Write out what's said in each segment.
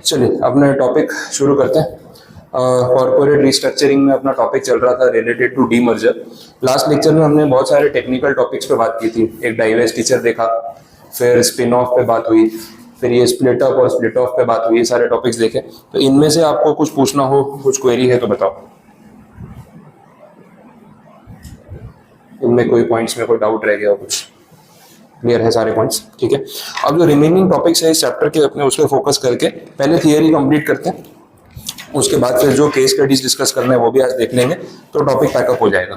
चलिए अपना टॉपिक शुरू करते हैं। कॉर्पोरेट रिस्ट्रक्चरिंग में अपना टॉपिक चल रहा था related to demerger. Last lecture में हमने बहुत सारे टेक्निकल टॉपिक्स पे बात की थी। एक डाइवेस्टिचर देखा, फिर स्पिन ऑफ पे बात हुई, फिर ये स्प्लिट अप और स्प्लिट ऑफ पे बात हुई। ये सारे टॉपिक्स देखे। तो इनमें से आपको कुछ पूछना हो, कुछ क्वेरी है तो बताओ। इनमें कोई पॉइंट्स में कोई डाउट रह गया हो, कुछ क्लियर है सारे पॉइंट्स? ठीक है। अब जो रिमेनिंग टॉपिक्स है इस चैप्टर के, अपने उस पर फोकस करके पहले थियरी कंप्लीट करते हैं। उसके बाद फिर जो केस स्टडीज डिस्कस करना है वो भी आज देख लेंगे, तो टॉपिक पैकअप हो जाएगा।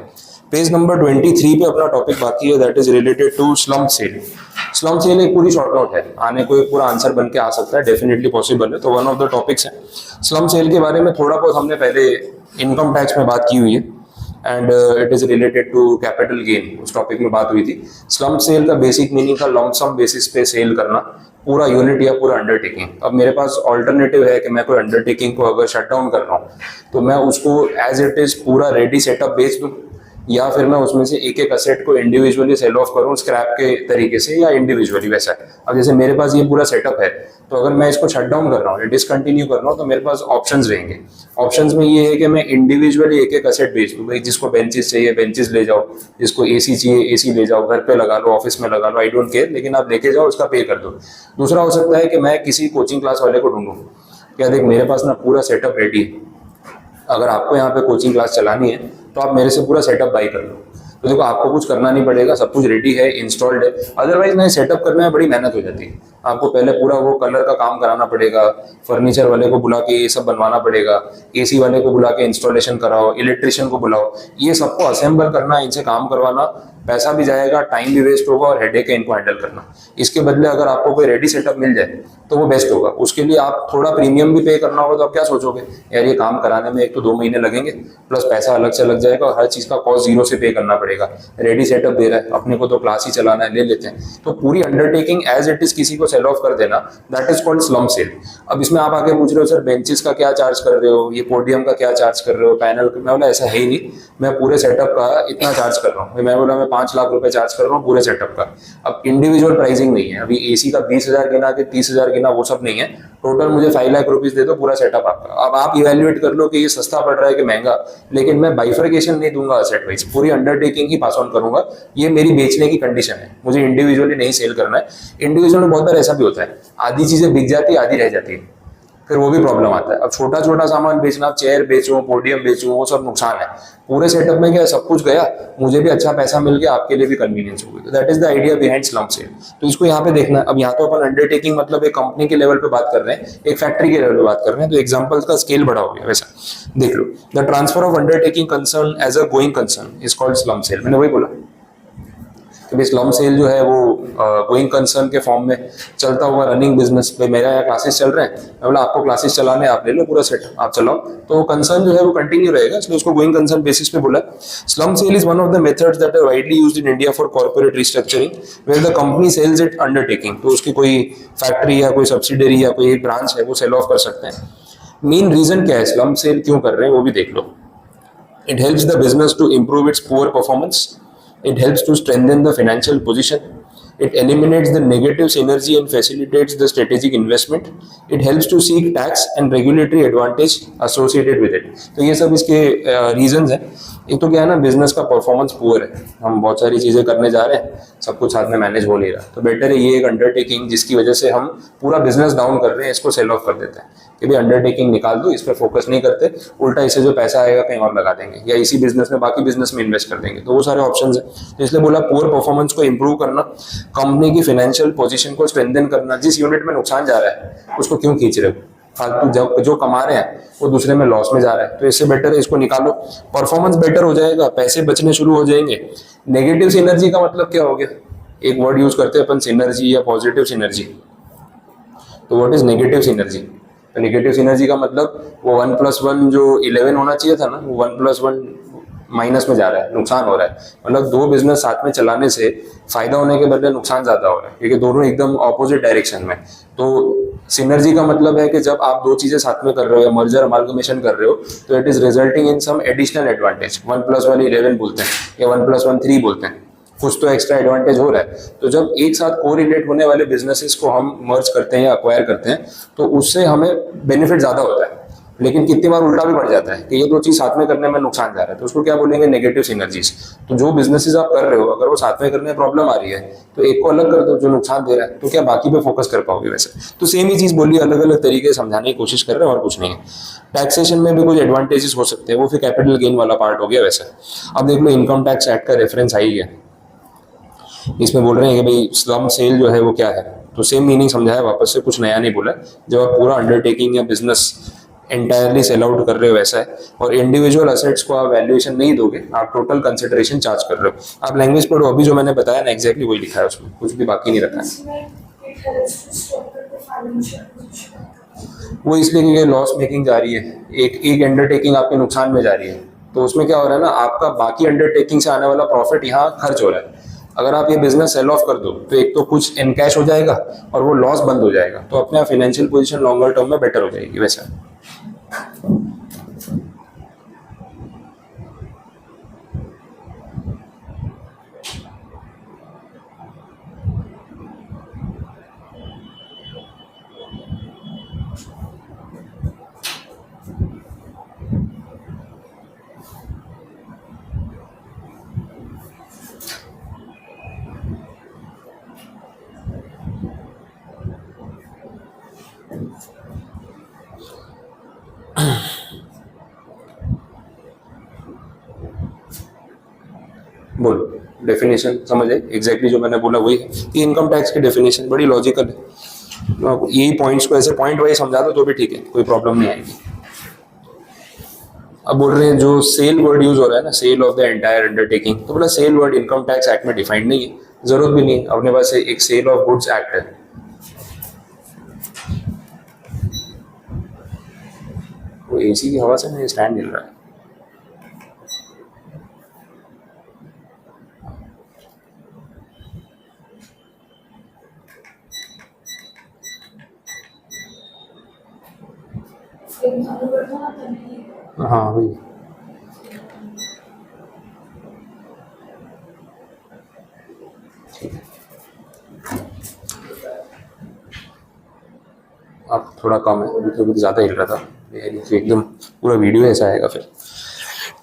पेज नंबर 23 पे अपना टॉपिक बाकी है, that is related to slump sale. Slump sale एक पूरी शॉर्ट नोट है, आने को एक पूरा आंसर बन के आ सकता है, डेफिनेटली पॉसिबल है। तो वन ऑफ द टॉपिक्स है स्लम सेल। के बारे में थोड़ा बहुत हमने पहले इनकम टैक्स में बात की हुई है, and it is related to capital gain, उस टॉपिक में बात हुई थी। स्लम सेल का बेसिक मीनिंग था लॉन्ग बेसिस पे सेल करना, पूरा यूनिट या पूरा अंडरटेकिंग। अब मेरे पास ऑल्टरनेटिव है कि मैं कोई अंडरटेकिंग को अगर शट डाउन कर रहा हूँ तो मैं उसको एज इट इज पूरा रेडी सेटअप बेच दूँ, या फिर मैं उसमें से एक एक असेट को इंडिविजुअली सेल ऑफ करूं स्क्रैप के तरीके से, या इंडिविजुअली वैसा है। अब जैसे मेरे पास ये पूरा सेटअप है, तो अगर मैं इसको शट डाउन कर रहा हूँ, डिसकंटिन्यू कर रहा हूँ, तो मेरे पास ऑप्शंस रहेंगे। ऑप्शंस में ये है कि मैं इंडिविजुअली एक एक असेट बेच दूँ। भाई जिसको बेंचेस चाहिए बेंचेस ले जाओ, जिसको एसी चाहिए एसी ले जाओ, घर पे लगा लो, ऑफिस में लगा लो, आई डोंट केयर, लेकिन आप लेके जाओ, उसका पे कर दो। दूसरा हो सकता है कि मैं किसी कोचिंग क्लास वाले को ढूंढूं, क्या देख मेरे पास ना पूरा सेटअप रेडी है, अगर आपको यहाँ पे कोचिंग क्लास चलानी है तो आप मेरे से पूरा सेटअप बाई कर लो। तो देखो आपको कुछ करना नहीं पड़ेगा, सब कुछ रेडी है, इंस्टॉल्ड है। अदरवाइज नए सेटअप करने में बड़ी मेहनत हो जाती है। आपको पहले पूरा वो कलर का काम कराना पड़ेगा, फर्नीचर वाले को बुला के ये सब बनवाना पड़ेगा, एसी वाले को बुला के इंस्टॉलेशन कराओ, इलेक्ट्रिशियन को बुलाओ, ये सबको असेंबल करना, इनसे काम करवाना, पैसा भी जाएगा, टाइम भी वेस्ट होगा और हेडेक है इनको हैंडल करना। इसके बदले अगर आपको कोई रेडी सेटअप मिल जाए तो वो बेस्ट होगा। उसके लिए आप थोड़ा प्रीमियम भी पे करना होगा, तो आप क्या सोचोगे, यार ये काम कराने में एक तो 2 महीने लगेंगे, प्लस पैसा अलग से लग जाएगा और हर चीज का कॉस्ट जीरो से पे करना पड़ेगा। रेडी सेटअप दे रहा है अपने को, तो क्लास ही चलाना है, ले लेते हैं। तो पूरी अंडरटेकिंग एज इट इज किसी को सेल ऑफ कर देना, that is called slump cell. अब इसमें आप आके पूछ रहे हो सर बेंचेस का क्या चार्ज कर रहे हो, ये पोडियम का क्या चार्ज कर रहे हो, पैनल का? मैं बोला ऐसा है ही नहीं, मैं पूरे सेटअप का इतना चार्ज कर रहा हूँ। मैं बोला मैं 5 लाख रुपए चार्ज कर रहा हूँ पूरे सेटअप का। अब इंडिविजुअल प्राइसिंग नहीं है, अभी एसी का 20,000 गिना के 30,000 गिना, वो सब नहीं है। टोटल मुझे 5 लाख रुपीज दे दो पूरा सेटअप आपका। अब आप इवेल्युएट कर लो कि ये सस्ता पड़ रहा है कि महंगा, लेकिन मैं बाइफर्केशन नहीं दूंगा असेट वाइज, पूरी अंडरटेकिंग ही पास ऑन करूंगा। ये मेरी बेचने की कंडीशन है, मुझे इंडिविजुअली नहीं सेल करना है। इंडिविजुअल में बहुत बार ऐसा भी होता है, आधी चीजें बिक जाती है, आधी रह जाती है, फिर वो भी प्रॉब्लम आता है। अब छोटा छोटा सामान बेचना, चेयर बेचूं, पोडियम बेचूं, वो सब नुकसान है। पूरे सेटअप में क्या सब कुछ गया, मुझे भी अच्छा पैसा मिल गया, आपके लिए भी कन्वीनियंस हो गई। That is the idea behind slump sale. तो इसको यहाँ पे देखना है। अब यहाँ तो अपन अंडरटेकिंग मतलब एक कंपनी के लेवल पे बात कर रहे हैं, एक फैक्ट्री के लेवल पे बात कर रहे हैं, तो एग्जाम्पल का स्केल बड़ा हो गया। वैसा देख लो, the transfer of undertaking concern as a going concern is called slump sale. मैंने वही बोला कि स्लम सेल जो है वो गोइंग कंसर्न के फॉर्म में चलता हुआ रनिंग बिजनेस पे, मेरा यहाँ क्लासेस चल रहे हैं, मैं बोला आपको क्लासेस चलाने, आप ले लो पूरा सेट, आप चलाओ, तो कंसर्न जो है वो कंटिन्यू रहेगा, इसलिए उसको गोइंग कंसर्न बेसिस पे बोला। Slump sale is one of the methods that are widely used in India for corporate restructuring where the company sells it undertaking. तो उसकी कोई फैक्ट्री या कोई सब्सिडरी या कोई एक ब्रांच है वो सेल ऑफ कर सकते हैं। मेन रीजन क्या है, स्लम सेल क्यों कर रहे हैं वो भी देख लो। It helps the business to improve its poor performance, it helps to strengthen the financial position, it eliminates the negative synergy and facilitates the strategic investment, it helps to seek tax and regulatory advantage associated with it। तो ये सब इसके reasons हैं। एक तो क्या है ना, बिजनेस का परफॉर्मेंस पुअर है, हम बहुत सारी चीजें करने जा रहे हैं, सब कुछ साथ में मैनेज हो नहीं रहा, तो बेटर है ये एक अंडरटेकिंग जिसकी वजह से हम पूरा बिजनेस डाउन कर रहे हैं, इसको सेल ऑफ कर देते हैं कि भाई अंडरटेकिंग निकाल दो, इस पर फोकस नहीं करते, उल्टा इससे जो पैसा आएगा कहीं और लगा देंगे, या इसी बिजनेस में बाकी बिजनेस में इन्वेस्ट कर देंगे। तो वो सारे ऑप्शंस हैं। तो इसलिए बोला पुअर परफॉर्मेंस को इंप्रूव करना, कंपनी की फाइनेंशियल पोजीशन को स्ट्रेंथन करना। जिस यूनिट में नुकसान जा रहा है उसको क्यों खींच रहे हो, फालतू जब जो कमा रहे हैं वो दूसरे में लॉस में जा रहा है, तो इससे बेटर है इसको निकालो, परफॉर्मेंस बेटर हो जाएगा, पैसे बचने शुरू हो जाएंगे। नेगेटिव सिनर्जी का मतलब क्या हो गया, एक वर्ड यूज करते हैं अपन सिनर्जी या पॉजिटिव सिनर्जी। तो व्हाट इज नेगेटिव सिनर्जी? तो नेगेटिव सिनर्जी का मतलब वो 1+1 जो 11 होना चाहिए था ना, वो 1+1 माइनस में जा रहा है, नुकसान हो रहा है। मतलब दो बिजनेस साथ में चलाने से फायदा होने के बदले नुकसान ज्यादा हो रहा है, क्योंकि दोनों एकदम ऑपोजिट डायरेक्शन में। तो सिनर्जी का मतलब है कि जब आप दो चीजें साथ में कर रहे हो या मर्जर अमालगमेशन कर रहे हो, तो it is resulting in some additional advantage. 1+1 11 बोलते हैं या 1+1 3 बोलते हैं, कुछ तो एक्स्ट्रा एडवांटेज हो रहा है। तो जब एक साथ कोरिलेट होने वाले बिजनेसेस को हम मर्ज करते हैं या अक्वायर करते हैं तो उससे हमें बेनिफिट ज्यादा होता है। लेकिन कितनी बार उल्टा भी पड़ जाता है कि ये दो चीज साथ में करने में नुकसान जा रहा है, तो उसको क्या बोलेंगे, नेगेटिव सिनर्जीज। तो जो बिजनेसेस आप कर रहे हो अगर वो साथ में करने में प्रॉब्लम आ रही है तो एक को अलग कर दो जो नुकसान दे रहा है, तो क्या बाकी पे फोकस कर पाओगे? वैसे तो सेम ही चीज बोली, अलग अलग तरीके से समझाने की कोशिश कर रहे हैं और कुछ नहीं है। टैक्सेशन में भी कुछ एडवांटेजेस हो सकते हैं, वो फिर कैपिटल गेन वाला पार्ट हो गया। वैसे अब देख लो इनकम टैक्स एक्ट का रेफरेंस आई है, इसमें बोल रहे हैं कि भाई स्लम सेल जो है वो क्या है, तो सेम मीनिंग समझाया वापस से, कुछ नया नहीं बोला। जब आप पूरा अंडरटेकिंग या बिजनेस एंटायरली सेल आउट कर रहे हो वैसा है, और इंडिविजुअल असेट्स को आप वैल्यूएशन नहीं दोगे, आप टोटल कंसिडरेशन चार्ज कर रहे हो। आप लैंग्वेज पढ़ो, अभी जो मैंने बताया ना एग्जैक्टली वही लिखा है, उसमें कुछ भी बाकी नहीं रखा है। वो इसलिए क्योंकि लॉस मेकिंग जा रही है, एक अंडरटेकिंग आपके नुकसान में जा रही है, तो उसमें क्या हो रहा है ना, आपका बाकी अंडरटेकिंग से आने वाला प्रॉफिट यहाँ खर्च हो रहा है। अगर आप ये बिजनेस सेल ऑफ कर दो तो एक तो कुछ इनकैश हो जाएगा और वो लॉस बंद हो जाएगा, तो अपने फाइनेंशियल पोजीशन लॉन्गर टर्म में बेटर हो जाएगी। वैसा बोलो, डेफिनेशन समझ आए? एग्जैक्टली जो मैंने बोला वही है कि इनकम टैक्स की डेफिनेशन बड़ी लॉजिकल है। यही पॉइंट्स को ऐसे पॉइंट वाइज समझा दो तो भी ठीक है, कोई प्रॉब्लम नहीं आएगी। अब बोल रहे हैं जो सेल वर्ड यूज हो रहा है ना, sale of the entire undertaking, तो बोला sale word income tax act में डिफाइंड नहीं है, जरूरत भी नहीं है। अपने पास एक सेल ऑफ गुड्स एक्ट है, वो एसी की हवा से नहीं स्टैंड मिल रहा है। हाँ वही, अब थोड़ा कम है, तो ज्यादा हिल रहा था, एकदम पूरा वीडियो ऐसा आएगा फिर,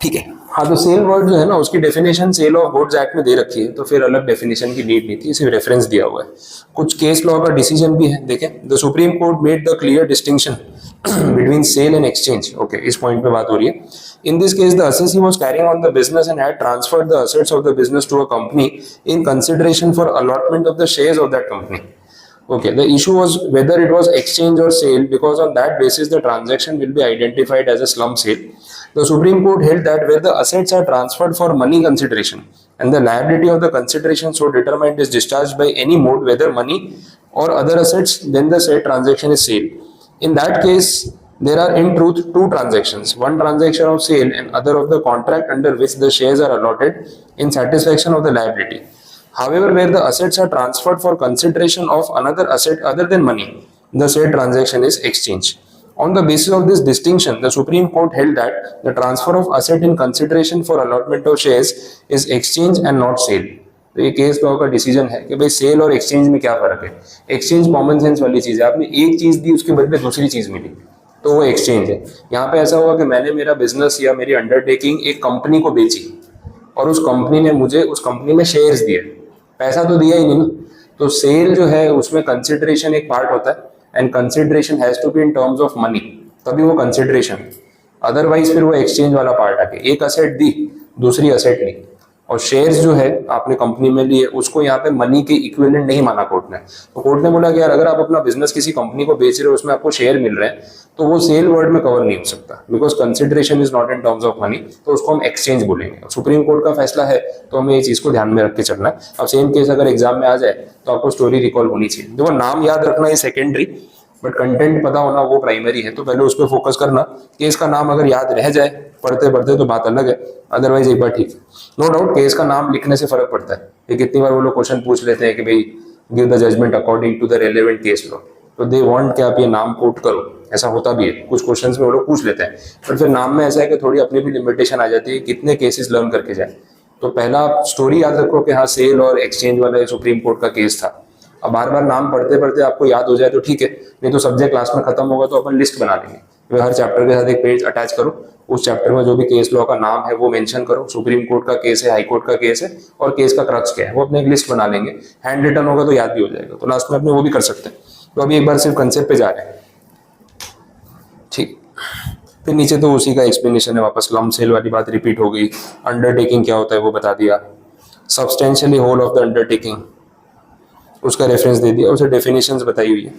ठीक है। हाँ, तो सेल वर्ड जो है ना उसकी definition sale of goods act में दे रखी है, तो फिर अलग डेफिनेशन की नीड नहीं थी, सिर्फ रेफरेंस दिया हुआ है। कुछ केस लॉ का डिसीजन भी है, देखें। The supreme court made the clear distinction between sale and exchange. Okay, इस पॉइंट पे बात हो रही है। In this case the assessee was carrying on the business and had transferred the assets of the business to a company in consideration for allotment of the shares of that company. Okay, the issue was whether it was exchange or sale, because on that basis the transaction will be identified as a slum sale. The Supreme Court held that where the assets are transferred for money consideration and the liability of the consideration so determined is discharged by any mode, whether money or other assets, then the said transaction is sale. In that case, there are in truth two transactions, one transaction of sale and other of the contract under which the shares are allotted in satisfaction of the liability. However, where the assets are transferred for consideration of another asset other than money, the said transaction is exchange. On the basis of this distinction, the Supreme Court held that the transfer of asset in consideration for allotment of shares is exchange and not sale. तो ये case law का decision है कि भाई cell और exchange में क्या फर्क है। एक्सचेंज कॉमन सेंस वाली चीज है, आपने एक चीज दी उसके बदले दूसरी चीज मिली, तो वो एक्सचेंज है। यहाँ पे ऐसा हुआ कि मैंने मेरा बिजनेस या मेरी अंडरटेकिंग एक कंपनी को बेची और उस कंपनी ने मुझे उस कंपनी में शेयर्स दिए, पैसा तो दिया ही नहीं ना। तो सेल जो है उसमें कंसिडरेशन एक पार्ट होता है and consideration has to be in terms of money, तभी वो कंसिडरेशन। अदरवाइज फिर वो एक्सचेंज वाला पार्ट आके एक असेट दी दूसरी असेट ली, और शेयर्स जो है आपने कंपनी में लिए उसको यहाँ पे मनी के इक्विवेलेंट नहीं माना कोर्ट ने। तो कोर्ट ने बोला कि यार अगर आप अपना बिजनेस किसी कंपनी को बेच रहे हो उसमें आपको शेयर मिल रहे हैं तो वो सेल वर्ड में कवर नहीं हो सकता, because consideration is not in terms of money, तो उसको हम एक्सचेंज बोलेंगे। सुप्रीम कोर्ट का फैसला है तो हमें ये चीज को ध्यान में रख के चलना है। अब सेम केस अगर एग्जाम में आ जाए तो आपको स्टोरी रिकॉल होनी चाहिए। देखो नाम याद रखना है सेकेंडरी, बट कंटेंट पता होना वो प्राइमरी है, तो पहले उस पर फोकस करना। केस का नाम अगर याद रह जाए पढ़ते पढ़ते तो बात अलग है, अदरवाइज एक बार ठीक है। नो डाउट केस का नाम लिखने से फर्क पड़ता है। ये कितनी बार वो लोग क्वेश्चन पूछ लेते हैं कि भाई give the judgment according to the relevant case law, तो दे वांट कि आप ये नाम कोट करो, ऐसा होता भी है कुछ क्वेश्चंस में वो लोग पूछ लेते हैं। पर फिर नाम में ऐसा है कि थोड़ी अपनी भी लिमिटेशन आ जाती है, कितने केसेस लर्न करके जाए। तो पहला स्टोरी याद रखो कि हाँ सेल और एक्सचेंज वाला सुप्रीम कोर्ट का केस था। अब बार बार नाम पढ़ते पढ़ते आपको याद हो जाए तो ठीक है, नहीं तो सब्जेक्ट क्लास में खत्म होगा तो अपन लिस्ट बना लेंगे। तो हर चैप्टर के साथ एक पेज अटैच करो, उस चैप्टर में जो भी केस लॉ का नाम है वो मेंशन करो, सुप्रीम कोर्ट का केस है, हाई कोर्ट का केस है और केस का क्रक्स क्या है, वो अपने एक लिस्ट बना लेंगे। हैंड रिटन होगा तो याद भी हो जाएगा, तो लास्ट में अपने वो भी कर सकते हैं। तो अभी एक बार सिर्फ कंसेप्ट पे जा रहे हैं, ठीक। फिर नीचे तो उसी का एक्सप्लेनेशन है, वापस लम सेल वाली बात रिपीट हो गई। अंडरटेकिंग क्या होता है वो बता दिया, substantially whole of the undertaking उसका रेफरेंस दे दिया, उसे डेफिनेशंस बताई हुई है,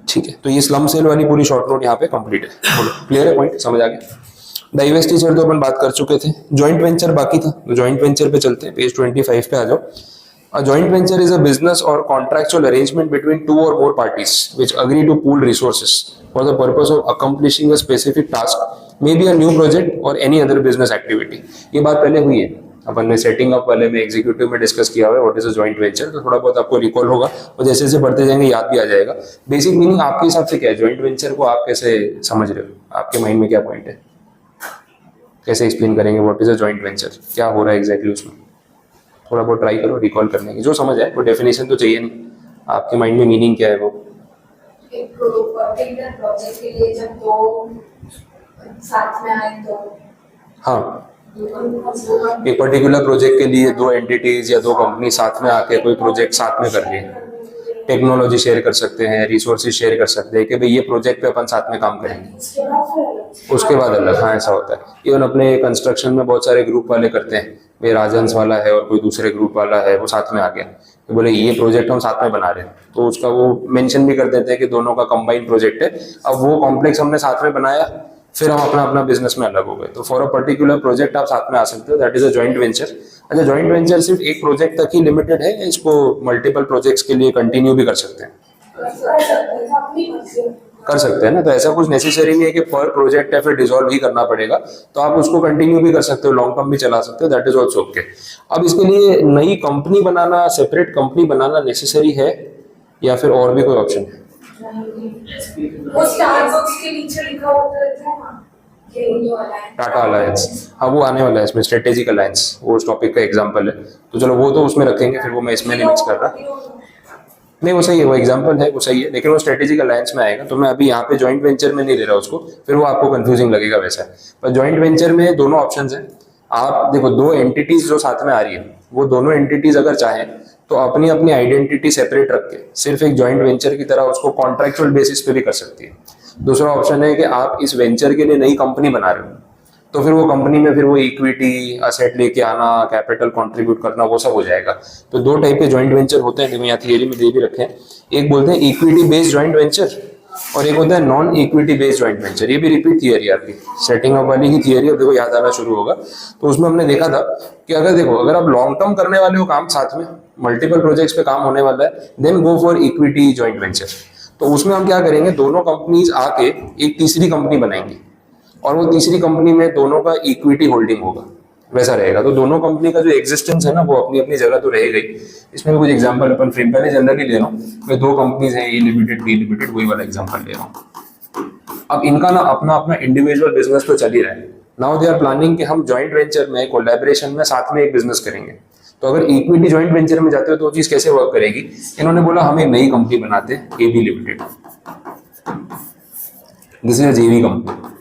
ठीक है। तो ये स्लम सेल वाली पूरी शॉर्ट नोट यहाँ पे कंप्लीट है। बोलो क्लियर है, पॉइंट समझ आ गया। डाइवेस्टिचर तो अपन बात कर चुके थे, जॉइंट वेंचर बाकी था, तो जॉइंट वेंचर पे चलते हैं, पेज 25 पे आ जाओ। A joint venture is a business or contractual arrangement between two or more parties which agree to pool resources for the purpose of accomplishing a specific task, maybe a new project or any other business activity। ये बात पहले हुई है, अपन ने setting up वाले में executive में discuss किया हुआ है what is a joint venture, तो थोड़ा बहुत आपको रिकॉल होगा और जैसे जैसे बढ़ते जाएंगे याद भी आ जाएगा। बेसिक मीनिंग आपके हिसाब से क्या है जॉइंट वेंचर को, आप कैसे समझ रहे हो, आपके माइंड में क्या पॉइंट है, कैसे एक्सप्लेन करेंगे what is a joint venture, क्या हो रहा है एग्जैक्टली उसमें। थोड़ा बहुत ट्राई करो रिकॉल करने की, जो समझ आए। वो डेफिनेशन तो चाहिए नहीं, आपके माइंड में मीनिंग क्या है वो। एक पर्टिकुलर प्रोजेक्ट के लिए जब दो साथ में आए तो, हाँ, एक पर्टिकुलर प्रोजेक्ट के लिए दो एंटिटीज या दो कंपनी साथ में आके कोई प्रोजेक्ट साथ में कर रही है, टेक्नोलॉजी शेयर कर सकते हैं, रिसोर्सेज शेयर कर सकते हैं कि भाई ये प्रोजेक्ट पे अपन साथ में काम करेंगे, उसके बाद अलग। हाँ ऐसा होता है, इवन अपने कंस्ट्रक्शन में बहुत सारे ग्रुप वाले करते हैं, भाई राजंस वाला है और कोई दूसरे ग्रुप वाला है, वो साथ में आ गया तो बोले ये प्रोजेक्ट हम साथ में बना रहे हैं, तो उसका वो मेंशन भी कर देते हैं कि दोनों का कंबाइंड प्रोजेक्ट है। अब वो कॉम्प्लेक्स हमने साथ में बनाया, फिर हम अपना अपना बिजनेस में अलग हो गए, तो फॉर अ पर्टिकुलर प्रोजेक्ट आप साथ में आ सकते हो, that is a joint venture. अच्छा, जॉइंट वेंचर सिर्फ एक प्रोजेक्ट तक ही लिमिटेड है, इसको मल्टीपल प्रोजेक्ट्स के लिए कंटिन्यू भी कर सकते हैं, कर सकते हैं ना। तो ऐसा कुछ नेसेसरी नहीं है कि पर प्रोजेक्ट या फिर डिसॉल्व ही करना पड़ेगा, तो आप उसको कंटिन्यू भी कर सकते हो, लॉन्ग टर्म भी चला सकते हो, दैट इज ऑल्सो ओके। अब इसके लिए नई कंपनी बनाना, सेपरेट कंपनी बनाना नेसेसरी है या फिर और भी कोई ऑप्शन है? वो स्टारबक्स के नीचे लिखा होता है ना टाटा अलायंस, हाँ वो आने वाला है इसमें, स्ट्रेटेजिक अलायंस वो उस टॉपिक का एग्जांपल है, तो चलो वो तो उसमें रखेंगे, फिर वो मैं इसमें नहीं मिक्स कर रहा। नहीं वो सही है, वो एग्जांपल है, वो सही है, लेकिन वो स्ट्रेटेजिक अलायंस में आएगा, तो मैं अभी यहाँ पे जॉइंट वेंचर में नहीं ले रहा उसको, फिर वो आपको कंफ्यूजिंग लगेगा वैसा। पर जॉइंट वेंचर में दोनों ऑप्शंस हैं, आप देखो दो एंटिटीज जो साथ में आ रही है, वो दोनों एंटिटीज अगर चाहें तो अपनी अपनी आइडेंटिटी सेपरेट रख के सिर्फ एक जॉइंट वेंचर की तरह उसको कॉन्ट्रैक्चुअल बेसिस पे भी कर सकती है। दूसरा ऑप्शन है कि आप इस वेंचर के लिए नई कंपनी बना रहे हो, तो फिर वो कंपनी में फिर वो इक्विटी असेट लेके आना, कैपिटल कंट्रीब्यूट करना, वो सब हो जाएगा। तो दो टाइप के जॉइंट वेंचर होते हैं, यहाँ थियरी में दे भी रखे हैं, एक बोलते हैं इक्विटी बेस्ड जॉइंट वेंचर और एक होता है non equity based joint venture. ये भी रिपीट थियरी आपकी सेटिंग अप वाली की थियरी, अब देखो याद आना शुरू होगा। तो उसमें हमने देखा था कि अगर देखो अगर आप लॉन्ग टर्म करने वाले हो काम साथ में, मल्टीपल प्रोजेक्ट्स पे काम होने वाला है, then go for equity joint venture. तो उसमें हम क्या करेंगे, दोनों कंपनीज आके एक तीसरी कंपनी बनाएंगी और वो तीसरी कंपनी में दोनों का इक्विटी होल्डिंग होगा, वैसा रहेगा। तो दोनों कंपनी का जो एग्जिस्टेंस है ना वो अपनी अपनी जगह तो रहेगा ही। इसमें भी कुछ एग्जांपल अपन फ्रेम पहले जनरली ले रहा हूँ, मैं दो कंपनीज हैं ए लिमिटेड बी लिमिटेड, वही वाला एग्जांपल ले रहा हूँ। अब इनका ना अपना अपना इंडिविजुअल बिजनेस तो चल ही रहा है, नाउ दे आर प्लानिंग कि हम जॉइंट वेंचर में कोलैबोरेशन में साथ में एक बिजनेस करेंगे। तो अगर इक्विटी जॉइंट वेंचर में जाते हो तो वो चीज कैसे वर्क करेगी, इन्होंने बोला हम एक नई कंपनी बनाते हैं A B limited, this is a JV company.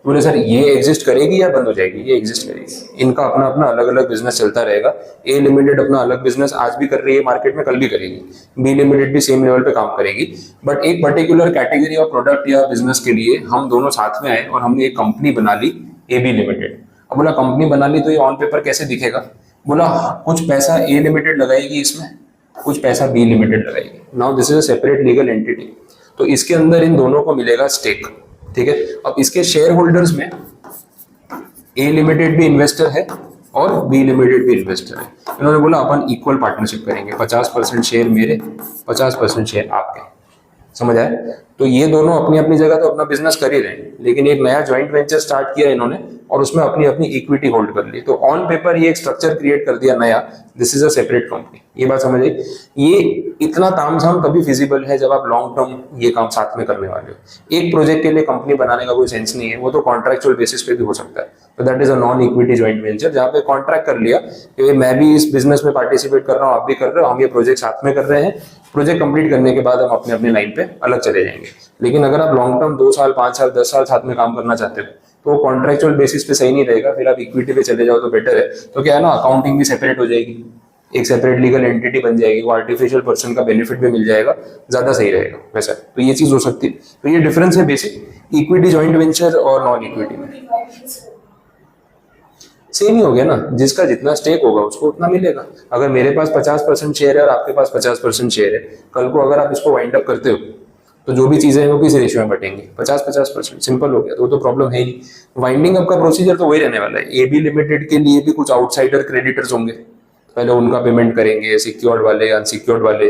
बोले सर ये एग्जिस्ट करेगी या बंद हो जाएगी, ये एग्जिस्ट करेगी, इनका अपना अपना अलग अलग बिजनेस चलता रहेगा। ए लिमिटेड अपना अलग बिजनेस आज भी कर रही है मार्केट में, कल भी करेगी, बी लिमिटेड भी सेम लेवल पे काम करेगी, बट एक पर्टिकुलर कैटेगरी ऑफ प्रोडक्ट या बिजनेस के लिए हम दोनों साथ में आए और हमने एक कंपनी बना ली ए बी लिमिटेड। अब बोला कंपनी बना ली तो ये ऑन पेपर कैसे दिखेगा, बोला कुछ पैसा ए लिमिटेड लगाएगी इसमें, कुछ पैसा बी लिमिटेड लगाएगी। Now this is a separate legal entity, तो इसके अंदर इन दोनों को मिलेगा स्टेक, ठीक है। अब इसके शेयर होल्डर्स में ए लिमिटेड भी इन्वेस्टर है और बी लिमिटेड भी इन्वेस्टर है। इन्होंने बोला अपन इक्वल पार्टनरशिप करेंगे, 50% शेयर मेरे, 50% शेयर आपके, समझ आए। तो ये दोनों अपनी अपनी जगह तो अपना बिजनेस कर ही रहे हैं, लेकिन एक नया जॉइंट वेंचर स्टार्ट किया इन्होंने और उसमें अपनी अपनी इक्विटी होल्ड कर ली। तो ऑन पेपर ये एक स्ट्रक्चर क्रिएट कर दिया नया, this is a separate company. ये बात समझ आई। ये इतना तामझाम तभी फिजिबल है जब आप लॉन्ग टर्म ये काम साथ में करने वाले हो। एक प्रोजेक्ट के लिए कंपनी बनाने का कोई सेंस नहीं है, वो तो कॉन्ट्रेक्चुअल बेसिस पे भी हो सकता है। तो that is a non equity joint venture, जहाँ पे कॉन्ट्रैक्ट कर लिया कि मैं भी इस बिजनेस में पार्टिसिपेट कर रहा हूँ, आप भी कर रहे हो, हम ये प्रोजेक्ट साथ में कर रहे हैं। प्रोजेक्ट कंप्लीट करने के बाद हम अपने अपने लाइन पे अलग चले जाएंगे। लेकिन अगर आप लॉन्ग टर्म 2 साल 5 साल 10 साल साथ में काम करना चाहते हो तो कॉन्ट्रेक्चुअल बेसिस पे सही नहीं रहेगा, फिर आप इक्विटी पे चले जाओ तो बेटर है। तो क्या है ना, अकाउंटिंग भी सेपरेट हो जाएगी, एक सेपरेट लीगल एंटिटी बन जाएगी, वो आर्टिफिशियल पर्सन का बेनिफिट भी मिल जाएगा, ज्यादा सही रहेगा वैसा। तो ये चीज हो सकती है। तो ये डिफरेंस है बेसिक इक्विटी जॉइंट वेंचर और नॉन इक्विटी में। सेम ही हो गया ना, जिसका जितना स्टेक होगा उसको उतना मिलेगा। अगर मेरे पास 50% शेयर है और आपके पास 50% शेयर है, कल को अगर आप इसको वाइंड अप करते हो तो जो भी चीजें हैं वो किस रेशियो में बटेंगे, 50-50%, सिंपल हो गया। तो वो तो प्रॉब्लम है ही नहीं। वाइंडिंग अप का प्रोसीजर तो वही रहने वाला है। एबी लिमिटेड के लिए भी कुछ आउटसाइडर क्रेडिटर्स होंगे, पहले उनका पेमेंट करेंगे, सिक्योर्ड वाले अनसिक्योर्ड वाले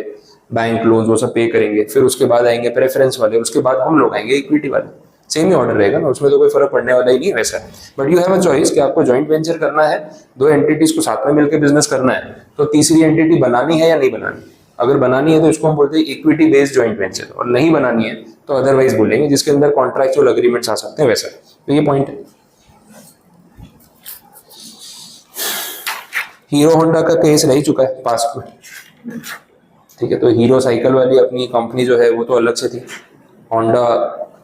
बैंक लोन वो सब पे करेंगे, फिर उसके बाद आएंगे प्रेफरेंस वाले, उसके बाद हम लोग आएंगे इक्विटी वाले। सेम ही ऑर्डर रहेगा ना, उसमें तो कोई फर्क पड़ने वाला ही नहीं है वैसा। But you have a choice कि आपको जॉइंट वेंचर करना है, 2 एंटिटीज को साथ में मिलकर बिजनेस करना है, तो तीसरी एंटिटी बनानी है या नहीं बनानी। अगर बनानी है तो इसको हम बोलते हैं इक्विटी बेस्ड जॉइंट वेंचर, और नहीं बनानी है तो अदरवाइज बोलेंगे, जिसके अंदर कॉन्ट्रैक्चुअल अग्रीमेंट्स आ सकते हैं वैसा। तो ये पॉइंट है। हीरो होंडा का केस रह चुका है पास्ट में, ठीक है। तो हीरो साइकिल वाली अपनी कंपनी जो है वो तो अलग से थी, होंडा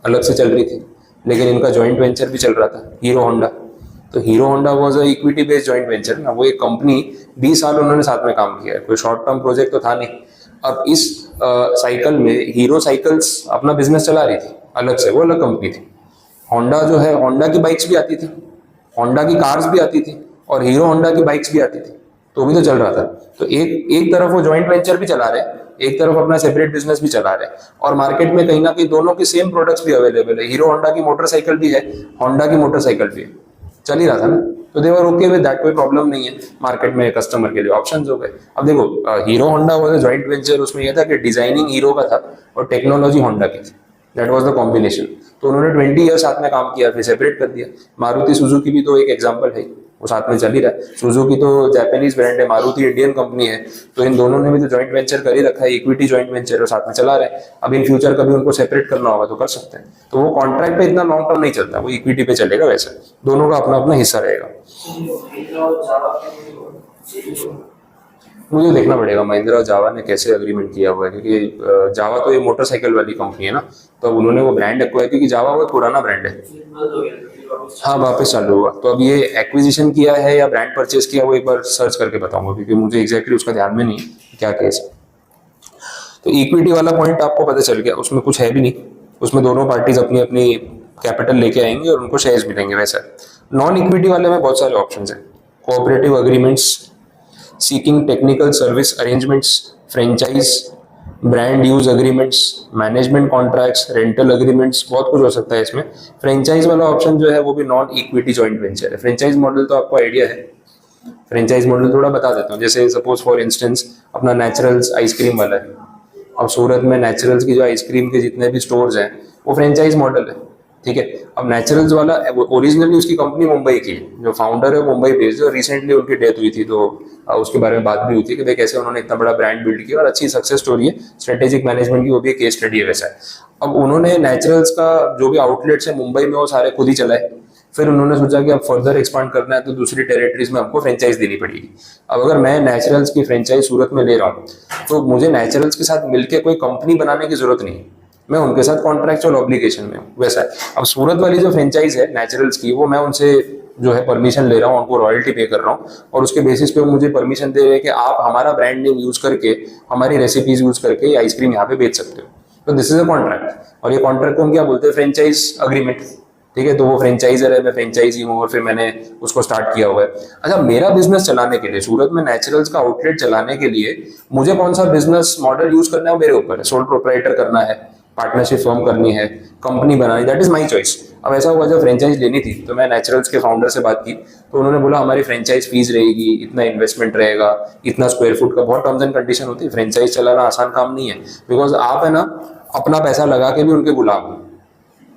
अलग से चल रही थी, लेकिन इनका जॉइंट वेंचर भी चल रहा था हीरो होंडा। तो hero Honda was a equity based joint venture ना, वो एक कंपनी 20 साल उन्होंने साथ में काम किया है, कोई शॉर्ट टर्म प्रोजेक्ट तो था नहीं। अब इस साइकिल में हीरो साइकिल्स अपना बिजनेस चला रही थी अलग से, वो अलग कंपनी थी। होंडा जो है, होंडा की बाइक्स भी आती थी, होंडा की कार्स भी आती थी, और हीरो होंडा की बाइक्स भी आती थी, तो भी तो चल रहा था। तो एक तरफ वो जॉइंट वेंचर भी चला रहे, एक तरफ अपना सेपरेट बिजनेस भी चला रहे, और मार्केट में कहीं ना कहीं दोनों के सेम प्रोडक्ट्स भी अवेलेबल है। हीरो होंडा की मोटरसाइकिल भी है, होंडा की मोटरसाइकिल भी है, चल ही रहा था ना। तो दे वर ओके विद दैट, कोई प्रॉब्लम नहीं है। मार्केट में कस्टमर के लिए ऑप्शंस हो गए। अब देखो, hero Honda was joint venture, उसमें यह था कि डिजाइनिंग हीरो का था और टेक्नोलॉजी होंडा की थी, दैट वाज द कॉम्बिनेशन। तो उन्होंने 20 ईयर साथ में काम किया, फिर सेपरेट कर दिया। मारुति सुजुकी भी तो एक एग्जांपल है, वो साथ में चल ही रहा है। सुजुकी तो जापानीज ब्रांड है, मारुति इंडियन कंपनी है, तो इन दोनों ने भी तो जॉइंट वेंचर कर ही रखा है, इक्विटी जॉइंट वेंचर, और साथ में चला रहे हैं। अब इन फ्यूचर कभी उनको सेपरेट करना होगा तो कर सकते हैं। तो वो कॉन्ट्रैक्ट पे इतना लॉन्ग टर्म नहीं चलता, वो इक्विटी पे चलेगा वैसा, दोनों का अपना अपना हिस्सा रहेगा। मुझे देखना पड़ेगा महिंद्रा और जावा ने कैसे अग्रीमेंट किया हुआ है, क्योंकि जावा तो ये मोटरसाइकिल वाली कंपनी है ना, तो उन्होंने वो ब्रांड एक्वायर, क्योंकि जावा वो पुराना ब्रांड है। हाँ, वापस चालू हुआ। तो अब ये एक्विजिशन किया है या ब्रांड परचेज किया, वो एक बार सर्च करके बताऊंगा, क्योंकि मुझे एग्जैक्टली उसका ध्यान में नहीं क्या केस है। तो इक्विटी वाला पॉइंट आपको पता चल गया, उसमें कुछ है भी नहीं, उसमें दोनों पार्टीज अपनी अपनी कैपिटल लेके आएंगे और उनको शेयर्स मिलेंगे वैसा। नॉन इक्विटी वाले में बहुत सारे ऑप्शंस हैं, cooperative agreements, seeking technical service arrangements, franchise, brand use agreements, management contracts, rental agreements, बहुत कुछ हो सकता है इसमें। फ्रेंचाइज वाला ऑप्शन जो है वो भी नॉन इक्विटी जॉइंट वेंचर है। फ्रेंचाइज मॉडल तो आपको आइडिया है, फ्रेंचाइज मॉडल थोड़ा बता देता हूँ। जैसे सपोज फॉर इंस्टेंस अपना नेचुरल्स आइसक्रीम वाला है, अब सूरत में नेचुरल्स की जो आइसक्रीम के जितने भी स्टोर्स हैं वो फ्रेंचाइज मॉडल है, ठीक है। अब नेचुरल्स वाला ओरिजिनली उसकी कंपनी मुंबई की है, जो फाउंडर है मुंबई बेस्ड है, और रिसेंटली उनकी डेथ हुई थी, तो उसके बारे में बात भी हुई थी कि भाई कैसे उन्होंने इतना बड़ा ब्रांड बिल्ड किया, और अच्छी सक्सेस स्टोरी है स्ट्रेटेजिक मैनेजमेंट की, वो भी एक केस स्टडी है वैसा है। अब उन्होंने नेचुरल्स का जो भी आउटलेट्स है मुंबई में वो सारे खुद ही चलाए, फिर उन्होंने सोचा कि अब फर्दर एक्सपांड करना है तो दूसरी टेरिटरीज में हमको फ्रेंचाइज देनी पड़ेगी। अब अगर मैं नेचुरल्स की फ्रेंचाइज सूरत में ले रहा हूँ तो मुझे नेचुरल्स के साथ मिलकर कोई कंपनी बनाने की जरूरत नहीं है, मैं उनके साथ कॉन्ट्रैक्चुअल ऑब्लिगेशन में हूँ वैसा है। अब सूरत वाली जो फ्रेंचाइज है नेचुरल्स की, वो मैं उनसे जो है परमिशन ले रहा हूँ, उनको रॉयल्टी पे कर रहा हूँ, और उसके बेसिस पे मुझे परमिशन दे रहे हैं कि आप हमारा ब्रांड नेम यूज करके, हमारी रेसिपीज यूज करके ये आइसक्रीम यहाँ पे बेच सकते हो। तो दिस इज अ कॉन्ट्रैक्ट, और ये कॉन्ट्रैक्ट को हम क्या बोलते हैं, फ्रेंचाइज अग्रीमेंट, ठीक है। तो वो फ्रेंचाइजर है, मैं फ्रेंचाइजी हूँ, और फिर मैंने उसको स्टार्ट किया हुआ है। अच्छा, मेरा बिजनेस चलाने के लिए, सूरत में नेचुरल्स का आउटलेट चलाने के लिए मुझे कौन सा बिजनेस मॉडल यूज करना है वो मेरे ऊपर है। सोल प्रोप्राइटर करना है, पार्टनरशिप फॉर्म करनी है, कंपनी बनानी, दैट इज माई चॉइस। अब ऐसा हुआ जब फ्रेंचाइज लेनी थी तो मैं नेचुरल्स के फाउंडर से बात की, तो उन्होंने बोला हमारी फ्रेंचाइज फीस रहेगी, इतना इन्वेस्टमेंट रहेगा, इतना स्क्वायर फुट का, बहुत टर्म्स एंड कंडीशन होती है। फ्रेंचाइज चलाना आसान काम नहीं है, बिकॉज आप है ना, अपना पैसा लगा के भी उनके गुलाम हूँ,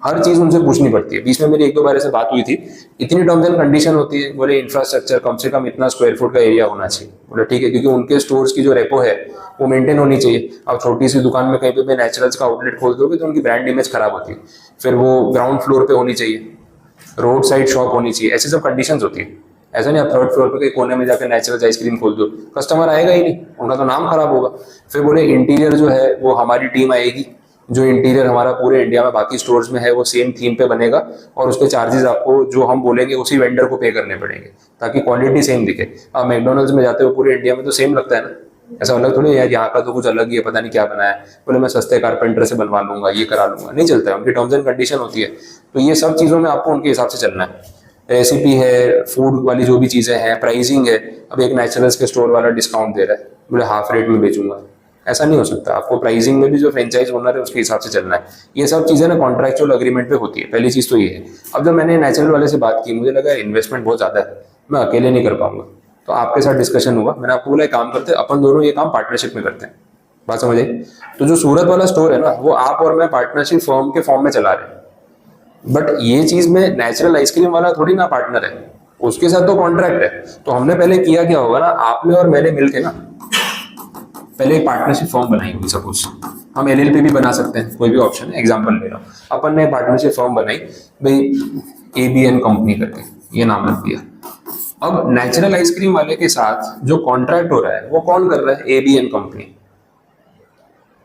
हर चीज उनसे पूछनी पड़ती है। बीच में मेरी एक दो बार ऐसे बात हुई थी, इतनी टर्म्स एंड कंडीशन होती है, बोले इंफ्रास्ट्रक्चर कम से कम इतना स्क्वायर फुट का एरिया होना चाहिए। बोले ठीक है, क्योंकि उनके स्टोर्स की जो रेपो है वो मेंटेन होनी चाहिए। अब छोटी सी दुकान में कहीं पे भी नेचुरल्स का आउटलेट खोल दोगे तो उनकी ब्रांड इमेज खराब होती है। फिर वो ग्राउंड फ्लोर पे होनी चाहिए, रोड साइड शॉप होनी चाहिए, ऐसी सब कंडीशंस होती है। ऐसा नहीं आप थर्ड फ्लोर पे कहीं कोने में जाकर नेचुरल आइसक्रीम खोल दो, कस्टमर आएगा ही नहीं, उनका तो नाम खराब होगा। फिर बोले इंटीरियर जो है वो हमारी टीम आएगी, जो इंटीरियर हमारा पूरे इंडिया में बाकी स्टोर्स में है वो सेम थीम पे बनेगा, और उसके चार्जेस आपको जो हम बोलेंगे उसी वेंडर को पे करने पड़ेंगे ताकि क्वालिटी सेम दिखे। आप मैकडोनल्ड्स में जाते हो पूरे इंडिया में तो सेम लगता है ना, ऐसा अलग थोड़ी यार यहाँ का तो कुछ अलग ही है, पता नहीं क्या बनाया है। बोले मैं सस्ते कारपेंटर से बनवा लूंगा, ये करा लूंगा, नहीं चलता है, उनकी टर्म्स एंड कंडीशन होती है। तो ये सब चीज़ों में आपको उनके हिसाब से चलना है। रेसिपी है, फूड वाली जो भी चीज़ें हैं, प्राइसिंग है। अब एक नेचुरल्स के स्टोर वाला डिस्काउंट दे रहा है, बोले हाफ रेट में बेचूंगा, ऐसा नहीं हो सकता। आपको प्राइसिंग में भी जो फ्रेंचाइज ओनर है उसके हिसाब से चलना है। ये सब चीज़ें ना कॉन्ट्रैक्चुअल अग्रीमेंट पे होती है, पहली चीज़ तो ये है। अब जब मैंने नेचुरल वाले से बात की, मुझे लगा इन्वेस्टमेंट बहुत ज़्यादा है, मैं अकेले नहीं कर पाऊंगा, तो आपके साथ डिस्कशन हुआ। मैंने आपको बोला एक काम करते हैं, अपन दोनों ये काम पार्टनरशिप में करते हैं। बात समझ आई? तो जो सूरत वाला स्टोर है ना, वो आप और मैं पार्टनरशिप फर्म के फॉर्म में चला रहे हैं। बट ये चीज में नेचुरल आइसक्रीम वाला थोड़ी ना पार्टनर है, उसके साथ तो कॉन्ट्रैक्ट है। तो हमने पहले किया क्या होगा ना, आपने और मैंने मिलके ना पहले एक पार्टनरशिप फॉर्म बनाई होगी। सपोज हम एलएलपी भी बना सकते हैं, कोई भी ऑप्शन है, एग्जांपल ले रहा हूँ। अपन ने पार्टनरशिप फॉर्म बनाई भाई, एबीएन कंपनी करके ये नाम रख दिया। अब नेचुरल आइसक्रीम वाले के साथ जो कॉन्ट्रैक्ट हो रहा है वो कौन कर रहा है? ABN company.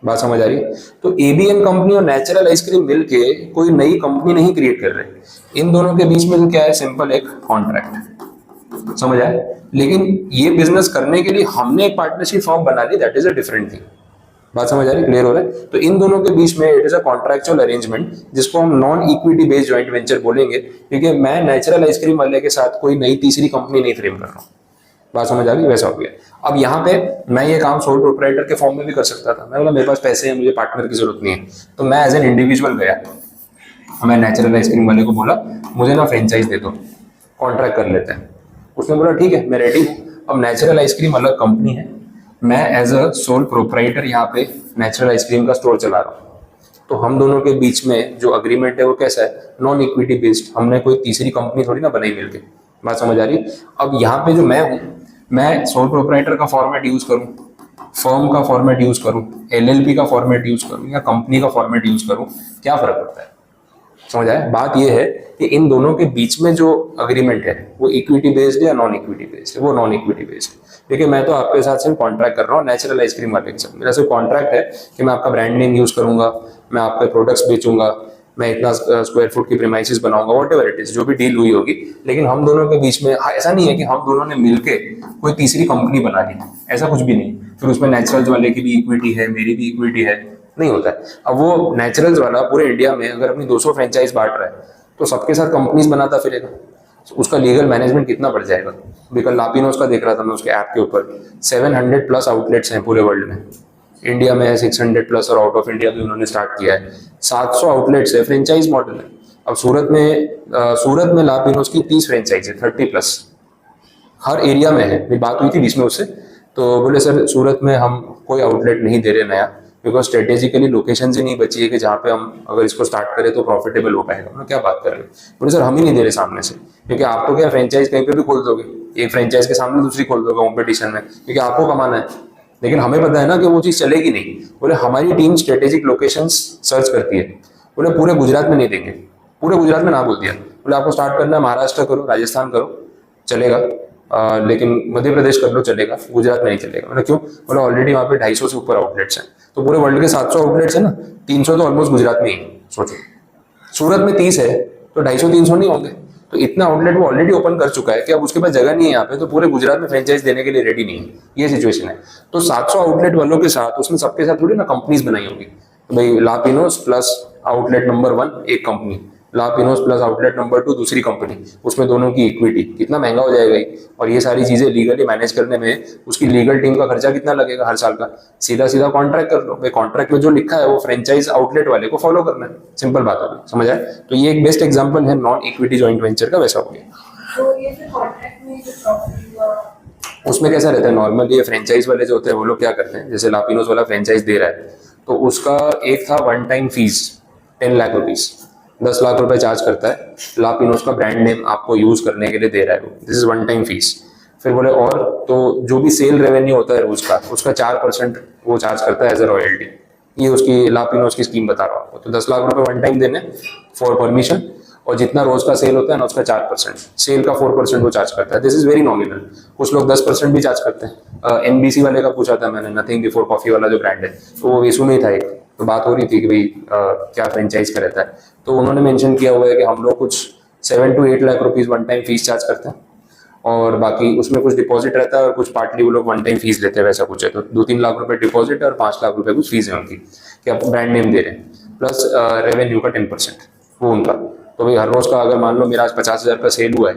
बात समझ आ रही है? तो एबीएन कंपनी और नेचुरल आइसक्रीम मिलके कोई नई कंपनी नहीं क्रिएट कर रहे। इन दोनों के बीच में तो क्या है, सिंपल एक कॉन्ट्रैक्ट। समझ आए? लेकिन ये बिजनेस करने के लिए हमने एक पार्टनरशिप फॉर्म बना ली, that is a different thing. बात समझ आ रही है? क्लियर हो रहा है? तो इन दोनों के बीच में it is a contractual arrangement, जिसको हम non equity based joint venture बोलेंगे, क्योंकि मैं नेचुरल आइसक्रीम वाले के साथ कोई नई तीसरी कंपनी नहीं फ्रेम कर रहा हूँ। बात समझ आ गई? वैसा हो गया। अब यहाँ पे मैं ये काम सोल प्रोप्राइटर के फॉर्म में भी कर सकता था। मैं बोला मेरे पास पैसे हैं, मुझे पार्टनर की जरूरत नहीं है, तो मैं एज एन इंडिविजुअल गया, मैं नेचुरल आइसक्रीम वाले को बोला मुझे ना फ्रेंचाइज दे दो, कॉन्ट्रैक्ट कर लेते हैं। उसने बोला ठीक है, मैं रेडी हूँ। अब नेचुरल आइसक्रीम अलग कंपनी है, मैं एज अ सोल प्रोप्राइटर यहाँ पे नेचुरल आइसक्रीम का स्टोर चला रहा हूँ। तो हम दोनों के बीच में जो अग्रीमेंट है वो कैसा है? Non equity based. हमने कोई तीसरी कंपनी थोड़ी ना बनाई मिलके। बात समझ आ रही है? अब यहाँ पे जो मैं हूँ, मैं सोल प्रोप्राइटर का फॉर्मेट यूज करूँ, फर्म का फॉर्मेट यूज करूँ, एलएलपी का फॉर्मेट यूज करूँ, या कंपनी का फॉर्मेट यूज करूँ, क्या फर्क पड़ता है? समझ आया? बात यह है कि इन दोनों के बीच में जो अग्रीमेंट है वो इक्विटी बेस्ड है या नॉन इक्विटी बेस्ड है? वो नॉन इक्विटी बेस्ड है। देखिए मैं तो आपके साथ सिर्फ कॉन्ट्रैक्ट कर रहा हूँ नेचुरल आइसक्रीम वाले के साथ। मेरा सिर्फ कॉन्ट्रैक्ट है कि मैं आपका ब्रांड नेम यूज करूंगा, मैं आपके प्रोडक्ट्स बेचूंगा, मैं इतना स्क्वायर फुट की प्रीमाइसेस बनाऊंगा, वॉट एवर इट इज, जो भी डील हुई होगी। लेकिन हम दोनों के बीच में ऐसा नहीं है कि हम दोनों ने मिलके कोई तीसरी कंपनी बना ली, ऐसा कुछ भी नहीं। फिर उसमें नेचुरल्स वाले की भी इक्विटी है, मेरी भी इक्विटी है, नहीं होता है। अब वो नेचुरल्स वाला पूरे इंडिया में अगर अपनी 200 फ्रेंचाइज बांट रहा है तो सबके साथ कंपनीज बनाता फिरेगा, उसका लीगल मैनेजमेंट कितना बढ़ जाएगा। बिकॉज लापिनोस का देख रहा था मैं उसके ऐप के ऊपर, 700 प्लस आउटलेट्स हैं पूरे वर्ल्ड में। इंडिया में है 600 प्लस, और आउट ऑफ इंडिया भी उन्होंने स्टार्ट किया है। 700 आउटलेट्स है, फ्रेंचाइज मॉडल है। अब सूरत में लापिनोस की 30 फ्रेंचाइज है, 30 प्लस हर एरिया में है। मेरी बात हुई थी बीच में उससे, तो बोले सर सूरत में हम कोई आउटलेट नहीं दे रहे नया, बिकॉज स्ट्रेटेजिकली लोकेशन से नहीं बची है कि जहाँ पे हम अगर इसको स्टार्ट करें तो प्रॉफिटेबल हो पाएगा। मैं क्या बात कर रहे हैं? बोले सर हम ही नहीं दे रहे सामने से, क्योंकि आप तो क्या फ्रेंचाइज कहीं पे भी खोल दोगे, एक फ्रेंचाइज के सामने दूसरी खोल दोगे कॉम्पिटिशन में, क्योंकि आपको कमाना है। लेकिन हमें पता है ना कि वो चीज़ चलेगी नहीं। बोले हमारी टीम स्ट्रेटेजिक लोकेशन सर्च करती है। बोले पूरे गुजरात में नहीं देंगे, पूरे गुजरात में ना बोल दिया। बोले आपको स्टार्ट करना है महाराष्ट्र करो, राजस्थान करो, चलेगा, लेकिन मध्य प्रदेश कर लो, चलेगा, गुजरात में नहीं चलेगा। मतलब क्यों? बोला ऑलरेडी वहाँ पे 250 से ऊपर आउटलेट्स हैं, तो पूरे वर्ल्ड के 700 आउटलेट्स हैं ना, 300 तो ऑलमोस्ट गुजरात में ही। सोचो सूरत में 30 है तो 250-300 नहीं होंगे। तो इतना आउटलेट वो ऑलरेडी ओपन कर चुका है कि अब उसके पास जगह नहीं है यहाँ पे, तो पूरे गुजरात में फ्रेंचाइज देने के लिए रेडी नहीं है। ये सिचुएशन है। तो 700 आउटलेट वालों के साथ उसने सबके साथ थोड़ी ना कंपनीज बनाई होगी। तो भाई लापिनोस प्लस आउटलेट नंबर 1 एक कंपनी, लापिनोस प्लस आउटलेट नंबर 2 दूसरी कंपनी, उसमें दोनों की इक्विटी, कितना महंगा हो जाएगा ये। और ये सारी चीजें लीगली मैनेज करने में उसकी लीगल टीम का खर्चा कितना लगेगा हर साल का। सीधा सीधा कॉन्ट्रैक्ट कर लो भाई, कॉन्ट्रैक्ट में जो लिखा है वो फ्रेंचाइज आउटलेट वाले को फॉलो करना है, सिंपल बात होगी। समझ आए? तो ये एक बेस्ट एग्जाम्पल है नॉन इक्विटी जॉइंट वेंचर का, वैसा हो गया। तो ये जो कॉन्ट्रैक्ट में जो प्रॉपर्टी हुआ उसमें कैसा रहता है, नॉर्मली ये फ्रेंचाइज वाले जो होते हैं वो लोग क्या करते हैं, जैसे लापिनोस वाला फ्रेंचाइज दे रहा है तो उसका एक था one time fees 10 lakh rupees, 10 lakh रुपए चार्ज करता है। लापिनोज का ब्रांड नेम आपको यूज करने के लिए दे रहा है वो, this is one time fees. फिर बोले और तो जो भी सेल रेवेन्यू होता है रोज का, उसका 4% वो चार्ज करता है एज अ रॉयल्टी। ये उसकी लापिनोज की स्कीम बता रहा हूँ आपको। तो 10 लाख रुपए वन टाइम देने फॉर परमिशन, और जितना रोज का सेल होता है ना उसका 4%, सेल का 4% वो चार्ज करता है। This is very nominal. कुछ लोग 10% भी चार्ज करते हैं। एनबीसी वाले का पूछा था मैंने, नथिंग बिफोर कॉफी वाला जो ब्रांड है, तो वो वेसू में ही था एक, तो बात हो रही थी कि भाई क्या फ्रेंचाइज का रहता है, तो उन्होंने मेंशन किया हुआ है कि हम लोग कुछ 7 to 8 lakh rupees one time fees charge करते हैं, और बाकी उसमें कुछ डिपॉजिट रहता है और कुछ पार्टली वो लोग वन टाइम फीस लेते हैं, वैसा कुछ है। तो 2-3 लाख रुपए डिपॉजिट और 5 लाख रुपए कुछ फीस है उनकी, कि आप ब्रांड नेम दे रहे हैं, प्लस रेवेन्यू का 10% वो उनका। तो भाई हर रोज का अगर मान लो मेरा आज 50,000 का सेल हुआ है,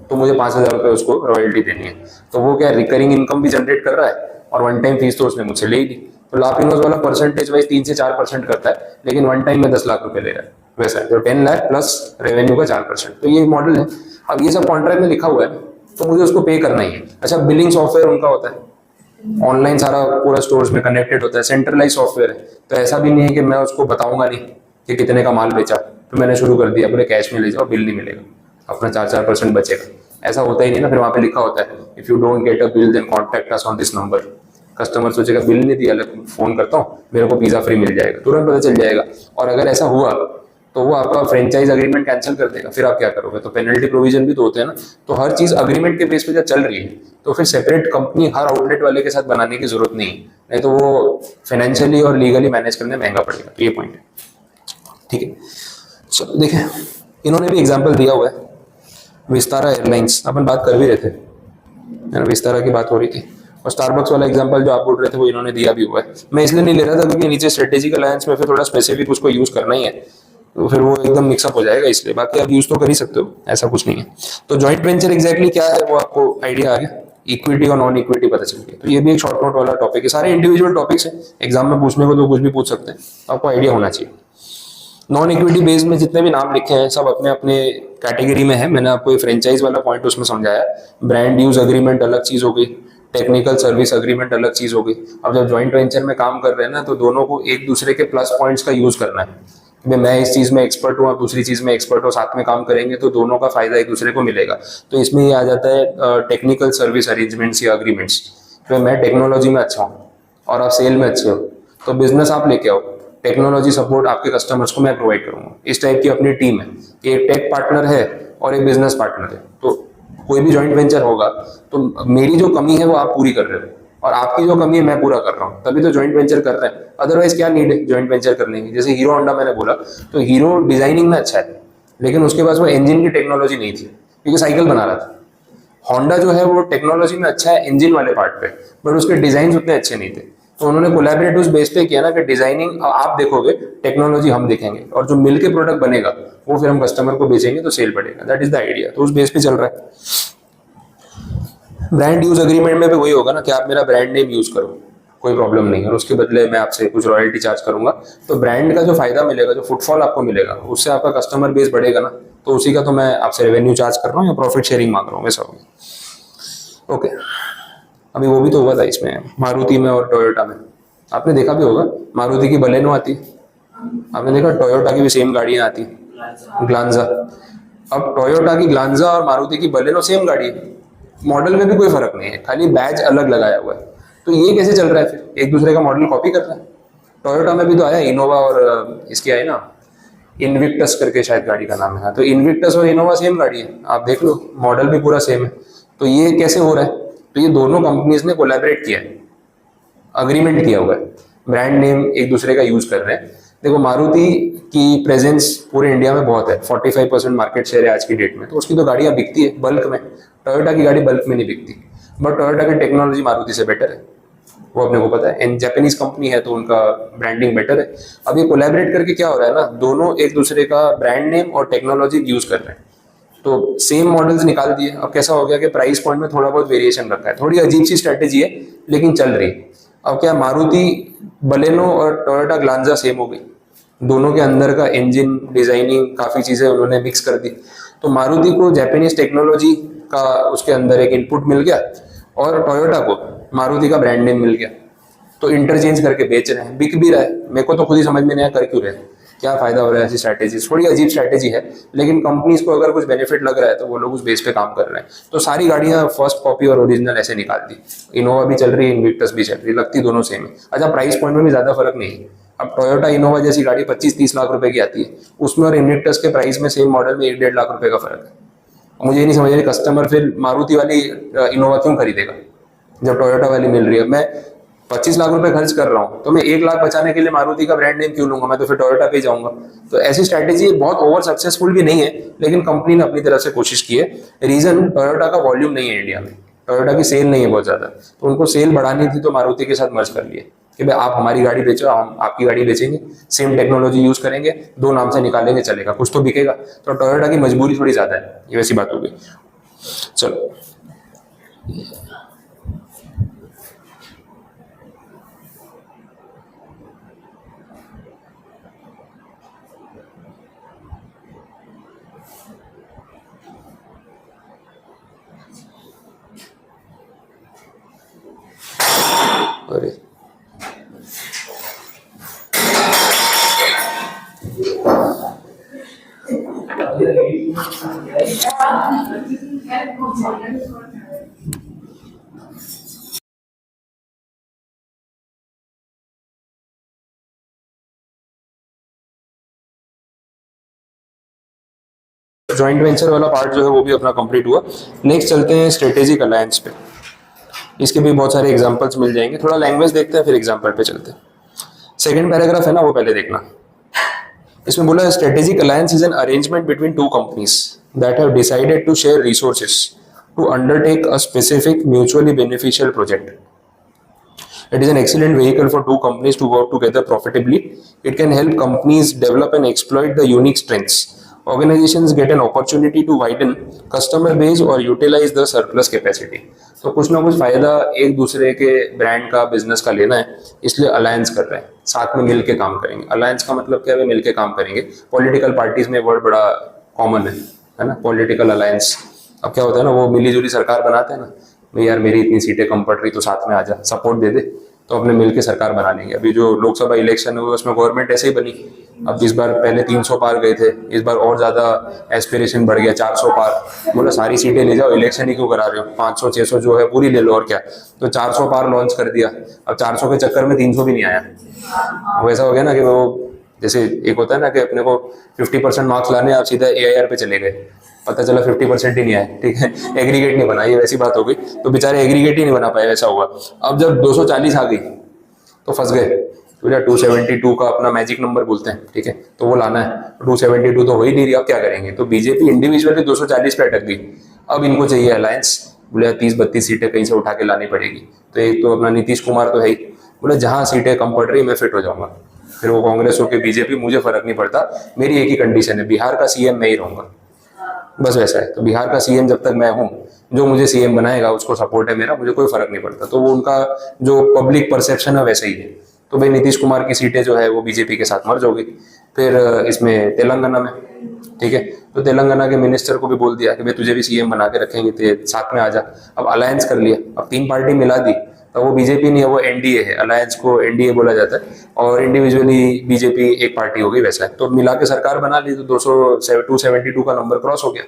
तो मुझे 5,000 रुपये उसको रॉयल्टी देनी है। तो वो क्या रिकरिंग इनकम भी जनरेट कर रहा है, और वन टाइम फीस तो उसने मुझसे ले ही ली। तो लापिनोज वाला परसेंटेज वाइज 3 से 4% करता है, लेकिन वन टाइम में 10 लाख रुपए ले रहा है, वैसा है। तो 10 लाख प्लस रेवेन्यू का 4%, तो ये मॉडल है। अब ये सब कॉन्ट्रैक्ट में लिखा हुआ है, तो मुझे उसको पे करना ही है। अच्छा, बिलिंग सॉफ्टवेयर उनका होता है, ऑनलाइन सारा पूरा स्टोर्स में कनेक्टेड होता है, सेंट्रलाइज सॉफ्टवेयर है। तो ऐसा भी नहीं है कि मैं उसको बताऊंगा नहीं कि कितने का माल बेचा, तो मैंने शुरू कर दिया बोले कैश में ले जाओ, बिल नहीं मिलेगा, अपना 4% बचेगा। ऐसा होता ही नहीं ना। फिर वहाँ पे लिखा होता है if you don't get a bill then contact us on this number. Customer सोचेगा बिल नहीं दिया, फोन करता हूँ, मेरे को पिज्जा फ्री मिल जाएगा, तुरंत पता चल जाएगा। और अगर ऐसा हुआ तो वो आपका फ्रेंचाइज अग्रीमेंट कैंसिल कर देगा, फिर आप क्या करोगे? तो पेनल्टी प्रोविजन भी तो होते हैं ना। तो हर चीज अग्रीमेंट के बेस पे जब चल रही है, तो फिर सेपरेट कंपनी हर आउटलेट वाले के साथ बनाने की जरूरत नहीं है, नहीं तो वो फाइनेंशियली और लीगली मैनेज करने महंगा पड़ेगा। तो ये पॉइंट है, ठीक है। चलो देखें, इन्होंने भी एग्जाम्पल दिया हुआ है, विस्तारा एयरलाइंस, अपन बात कर भी रहे थे, है ना, विस्तारा की बात हो रही थी। और स्टारबक्स वाला एग्जांपल जो आप बोल रहे थे वो इन्होंने दिया भी हुआ है। मैं इसलिए नहीं ले रहा था क्योंकि नीचे स्ट्रेटेजिक अलायंस में फिर थोड़ा स्पेसिफिक उसको यूज करना ही है, तो फिर वो एकदम मिक्सअप हो जाएगा, इसलिए। बाकी आप यूज तो कर ही सकते हो, ऐसा कुछ नहीं है। तो जॉइंट वेंचर एग्जैक्टली क्या है वो आपको आइडिया आ गया, इक्विटी और नॉन इक्विटी पता चल गया। तो ये भी एक शॉर्ट नोट वाला टॉपिक है, सारे इंडिविजुअल टॉपिक्स है, एग्जाम में पूछने को तो कुछ भी पूछ सकते हैं, आपको आइडिया होना चाहिए। नॉन इक्विटी बेस में जितने भी नाम लिखे हैं सब अपने अपने कैटेगरी में है। मैंने आपको ये फ्रेंचाइज वाला पॉइंट उसमें समझाया। ब्रांड यूज अग्रीमेंट अलग चीज हो गई, टेक्निकल सर्विस अग्रीमेंट अलग चीज हो गई। अब जब जॉइंट वेंचर में काम कर रहे हैं ना, तो दोनों को एक दूसरे के प्लस पॉइंट्स का यूज करना है। मैं इस चीज में एक्सपर्ट हूँ, आप दूसरी चीज में एक्सपर्ट हो, साथ में काम करेंगे तो दोनों का फायदा एक दूसरे को मिलेगा। तो इसमें ये आ जाता है टेक्निकल सर्विस अरेंजमेंट्स या अग्रीमेंट्स। तो मैं टेक्नोलॉजी में अच्छा हूँ और आप सेल में अच्छे हो, तो बिजनेस आप लेके आओ, टेक्नोलॉजी सपोर्ट आपके कस्टमर्स को मैं प्रोवाइड करूंगा। इस टाइप की अपनी टीम है, एक टेक पार्टनर है और एक बिजनेस पार्टनर है। तो कोई भी जॉइंट वेंचर होगा तो मेरी जो कमी है वो आप पूरी कर रहे हो, और आपकी जो कमी है मैं पूरा कर रहा हूँ, तभी तो जॉइंट वेंचर कर रहे हैं। अदरवाइज क्या नीड है जॉइंट वेंचर करने की? जैसे हीरो होंडा मैंने बोला, तो हीरो डिजाइनिंग में अच्छा है, लेकिन उसके पास वो इंजन की टेक्नोलॉजी नहीं थी, क्योंकि साइकिल बना रहा था। होंडा जो है वो टेक्नोलॉजी में अच्छा है इंजन वाले पार्ट पे, बट उसके डिजाइन उतने अच्छे नहीं थे। तो उन्होंने कोलैबोरेट उस बेस पे किया ना कि डिजाइनिंग आप देखोगे, टेक्नोलॉजी हम देखेंगे, और जो मिलके प्रोडक्ट बनेगा वो फिर हम कस्टमर को बेचेंगे तो सेल बढ़ेगा। That is the idea. तो उस बेस पे चल रहा है। ब्रांड यूज अग्रीमेंट में भी वही होगा ना कि आप मेरा ब्रांड नेम यूज करो, कोई प्रॉब्लम नहीं है, और उसके बदले मैं आपसे कुछ रॉयल्टी चार्ज करूंगा। तो ब्रांड का जो फायदा मिलेगा, जो फुटफॉल आपको मिलेगा, उससे आपका कस्टमर बेस बढ़ेगा ना, तो उसी का तो मैं आपसे रेवेन्यू चार्ज कर रहा हूँ या प्रॉफिट शेयरिंग मांग रहा हूँ, वैसा होगा। ओके, अभी वो भी तो हुआ था इसमें मारुति में और टोयोटा में, आपने देखा भी होगा। मारुति की बलेनो आती, आपने देखा, टोयोटा की भी सेम गाड़ियां आती, ग्लांजा। अब टोयोटा की ग्लांजा और मारुति की बलेनो सेम गाड़ी है, मॉडल में भी कोई फर्क नहीं है, खाली बैज अलग लगाया हुआ है। तो ये कैसे चल रहा है? फिर एक दूसरे का मॉडल कॉपी कर रहा है। टोयोटा में भी तो आया इनोवा, और इसकी आई ना इनविक्टस करके शायद गाड़ी का नाम है। तो इनविक्टस और इनोवा सेम गाड़ी है, आप देख लो, मॉडल भी पूरा सेम है। तो ये कैसे हो रहा है? तो ये दोनों कंपनीज ने कोलैबोरेट किया है, अग्रीमेंट किया हुआ है, ब्रांड नेम एक दूसरे का यूज कर रहे हैं। देखो, मारुति की प्रेजेंस पूरे इंडिया में बहुत है, 45% मार्केट शेयर है आज की डेट में, तो उसकी तो गाड़ियां बिकती है बल्क में। टोयोटा की गाड़ी बल्क में नहीं बिकती, बट टोयोटा की टेक्नोलॉजी मारुति से बेटर है, वो अपने को पता है। एंड जापानीज कंपनी है तो उनका ब्रांडिंग बेटर है। अब ये कोलैबोरेट करके क्या हो रहा है ना, दोनों एक दूसरे का ब्रांड नेम और टेक्नोलॉजी यूज कर रहे हैं। तो सेम मॉडल्स निकाल दिए। अब कैसा हो गया कि प्राइस पॉइंट में थोड़ा बहुत वेरिएशन रखा है, थोड़ी अजीब सी स्ट्रेटेजी है लेकिन चल रही। अब क्या, मारुति बलेनो और टोयोटा ग्लांजा सेम हो गई, दोनों के अंदर का इंजन, डिजाइनिंग, काफी चीजें उन्होंने मिक्स कर दी। तो मारुति को जापानीज टेक्नोलॉजी का उसके अंदर एक इनपुट मिल गया, और टोयोटा को मारुति का ब्रांड नेम मिल गया। तो इंटरचेंज करके बेच रहे हैं, बिक भी रहा है। मेरे को तो खुद ही समझ में नहीं आया कर क्यों रहे हैं, क्या फायदा हो रहा है। ऐसी स्ट्रैटेजी थोड़ी अजीब स्ट्रैटेजी है, लेकिन कंपनीज को अगर कुछ बेनिफिट लग रहा है तो वो लोग उस बेस पे काम कर रहे हैं। तो सारी गाड़ियां फर्स्ट कॉपी और ओरिजिनल ऐसे निकाल दी। इनोवा भी चल रही है, इन्विक्टस भी चल रही है, लगती दोनों सेम है। अच्छा, प्राइस पॉइंट में भी ज्यादा फर्क नहीं है। अब टोयोटा इनोवा जैसी गाड़ी 25-30 लाख रुपए की आती है, उसमें और इन्विक्टस के प्राइस में सेम मॉडल में 1-1.5 लाख रुपए का फर्क है। मुझे ये नहीं समझ रही कस्टमर फिर मारुति वाली इनोवा क्यों खरीदेगा जब टोयोटा वाली मिल रही है। मैं 25 लाख रुपए खर्च कर रहा हूँ तो मैं 1 लाख बचाने के लिए मारुति का ब्रांड नेम क्यों लूंगा, मैं तो फिर टोयोटा पे जाऊंगा। तो ऐसी स्ट्रैटेजी बहुत ओवर सक्सेसफुल भी नहीं है, लेकिन कंपनी ने अपनी तरफ से कोशिश की है। रीजन, टोयोटा का वॉल्यूम नहीं है इंडिया में, टोयोटा की सेल नहीं है बहुत ज्यादा, तो उनको सेल बढ़ानी थी तो मारुति के साथ मर्ज कर लिए कि भाई आप हमारी गाड़ी बेचो, हम आपकी गाड़ी बेचेंगे, सेम टेक्नोलॉजी यूज करेंगे, 2 नाम से निकालेंगे, चलेगा, कुछ तो बिकेगा। तो टोयोटा की मजबूरी थोड़ी ज्यादा है, ये वैसी बात हो गई। चलो अरे जॉइंट वेंचर वाला पार्ट जो है वो भी अपना कंप्लीट हुआ। नेक्स्ट चलते हैं स्ट्रेटेजिक अलायंस पे। इसके भी बहुत सारे एग्जांपल्स मिल जाएंगे, थोड़ा लैंग्वेज देखते हैं फिर एग्जांपल पे चलते हैं। सेकंड पैराग्राफ है ना, वो पहले देखना। इसमें बोला है strategic alliance is an arrangement between 2 companies that have decided to share resources to undertake a specific mutually beneficial project. It is an excellent vehicle for 2 companies to work together profitably. It can help companies develop and exploit the unique strengths. Organizations get an opportunity to widen customer base or utilize the surplus capacity. तो कुछ ना कुछ फायदा एक दूसरे के brand का, business का लेना है, इसलिए अलायंस कर रहे हैं, साथ में मिलके काम करेंगे। अलायंस का मतलब क्या है, मिलके काम करेंगे। पॉलिटिकल पार्टीज में वर्ड बड़ा कॉमन है ना, पॉलिटिकल अलायंस। अब क्या होता है ना, वो मिली जुली सरकार बनाते हैं ना, भाई यार मेरी इतनी सीटें कम पड़ रही तो साथ में आजा, सपोर्ट दे दे, तो अपने मिलके सरकार बना लेंगे। अभी जो लोकसभा इलेक्शन हुए उसमें गवर्नमेंट ऐसे ही बनी। अब इस बार पहले 300 पार गए थे, इस बार और ज्यादा एस्पिरेशन बढ़ गया, 400 पार। बोला सारी सीटें ले जाओ, इलेक्शन ही क्यों करा रहे हो, 500-600 जो है पूरी ले लो, और क्या। तो 400 पार लॉन्च कर दिया। अब 400 के चक्कर में 300 भी नहीं आया। वैसा हो गया ना कि वो जैसे एक होता है ना कि अपने को 50% मार्क्स लाने, आप सीधा AIR पे चले गए, पता चला 50% ही नहीं आए, ठीक है, एग्रीगेट नहीं बना, ये वैसी बात हो गई। तो बेचारे एग्रीगेट ही नहीं बना पाए, वैसा हुआ। अब जब 240 आ गई तो फंस गए। तो 272 का अपना मैजिक नंबर बोलते हैं, ठीक है, तो वो लाना है। 272 तो हो ही नहीं रही, अब क्या करेंगे। तो बीजेपी इंडिविजुअली 240 पे अटक गई। अब इनको चाहिए अलायंस। बोले 30-32 सीटें कहीं से उठा के लानी पड़ेगी। तो एक तो अपना नीतीश कुमार तो है ही, बोले जहां सीटें कम पड़ रही मैं फिट हो जाऊंगा। फिर वो कांग्रेस हो के बीजेपी, मुझे फर्क नहीं पड़ता, मेरी एक ही कंडीशन है, बिहार का CM मैं ही रहूंगा, बस वैसा है। तो बिहार का CM जब तक मैं हूँ, जो मुझे CM बनाएगा उसको सपोर्ट है मेरा, मुझे कोई फर्क नहीं पड़ता। तो वो उनका जो पब्लिक परसेप्शन है वैसा ही है। तो भाई नीतीश कुमार की सीटें जो है वो बीजेपी के साथ मर्ज हो गई। फिर इसमें तेलंगाना में, ठीक है, तो तेलंगाना के मिनिस्टर को भी बोल दिया कि भाई तुझे भी CM बना के रखेंगे, तो साथ में आ जा। अब अलायंस कर लिया, अब 3 पार्टी मिला दी, तो वो बीजेपी नहीं है, वो NDA है। अलायंस को NDA बोला जाता है, और इंडिविजुअली बीजेपी एक पार्टी हो गई, वैसा है। तो मिला के सरकार बना ली, तो 272 का नंबर क्रॉस हो गया।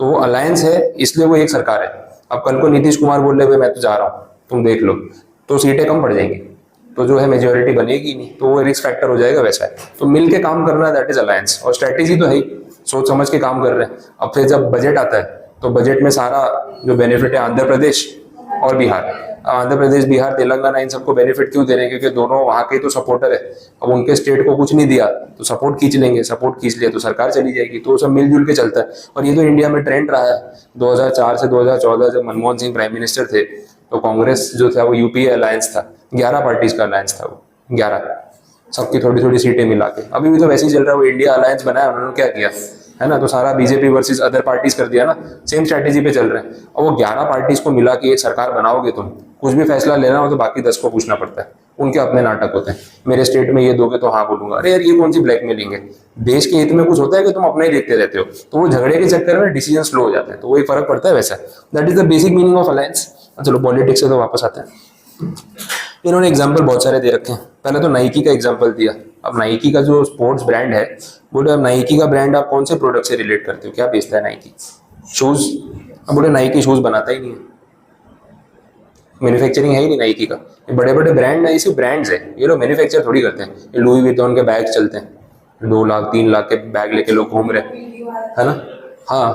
तो वो अलायंस है, इसलिए वो एक सरकार है। अब कल को नीतीश कुमार बोल रहे भाई मैं तो जा रहा हूँ, तुम देख लो, तो सीटें कम पड़ जाएंगी, तो जो है मेजोरिटी बनेगी नहीं, तो वो रिस्क फैक्टर हो जाएगा, वैसा है। तो मिल के काम करना, दैट इज अलायंस। और स्ट्रैटेजी तो है ही, सोच समझ के काम कर रहे हैं। अब फिर जब बजट आता है तो बजट में सारा जो बेनिफिट है, आंध्र प्रदेश और बिहार, आंध्र प्रदेश, बिहार, तेलंगाना, इन सबको बेनिफिट क्यों दे रहे हैं, क्योंकि दोनों वहां के तो सपोर्टर है। अब उनके स्टेट को कुछ नहीं दिया तो सपोर्ट खींच लेंगे, सपोर्ट खींच लिया तो सरकार चली जाएगी। तो सब मिलजुल के चलता है। और ये तो इंडिया में ट्रेंड रहा है 2004 से 2014, जब मनमोहन सिंह प्राइम मिनिस्टर थे तो कांग्रेस जो था वो UPA अलायंस था, 11 पार्टीज का अलायंस था वो, 11 सबकी थोड़ी थोड़ी सीटें मिला के। अभी भी तो वैसे ही चल रहा है, वो इंडिया अलायंस बनाया, उन्होंने क्या किया है ना, तो सारा बीजेपी वर्सेस अदर पार्टीज कर दिया ना, सेम स्ट्रैटेजी पे चल रहे हैं। और वो 11 पार्टीज को मिला के एक सरकार बनाओगे तुम, कुछ भी फैसला लेना हो तो बाकी 10 को पूछना पड़ता है, उनके अपने नाटक होते हैं। मेरे स्टेट में ये दोगे तो हाँ बोलूंगा, अरे यार ये कौन सी ब्लैकमेलिंग है। देश के हित में कुछ होता है कि तुम अपना ही देखते रहते हो, तो वो झगड़े के चक्कर में डिसीजन स्लो हो जाते हैं, तो वो एक फर्क पड़ता है, वैसा। That is the basic meaning of alliance. चलो पॉलिटिक्स से तो वापस आते हैं। इन्होंने एग्जाम्पल बहुत सारे दे रखे हैं। पहले तो नाइकी का एग्जाम्पल दिया। अब नाइकी का जो स्पोर्ट्स ब्रांड है, बोले अब नाइकी का ब्रांड आप कौन से प्रोडक्ट से रिलेट करते हो, क्या बेचता है नाइकी? शूज। अब बोले नाइकी शूज बनाता ही नहीं है, मैन्युफैक्चरिंग है ही नहीं नाइकी का। ये बड़े बड़े ब्रांड है, इसी ब्रांड्स है, ये लोग मैन्युफैक्चर थोड़ी करते हैं। ये लुई विटॉन के बैग चलते हैं, 2 लाख 3 लाख के बैग लेके लोग घूम रहे हैं, है ना? हाँ।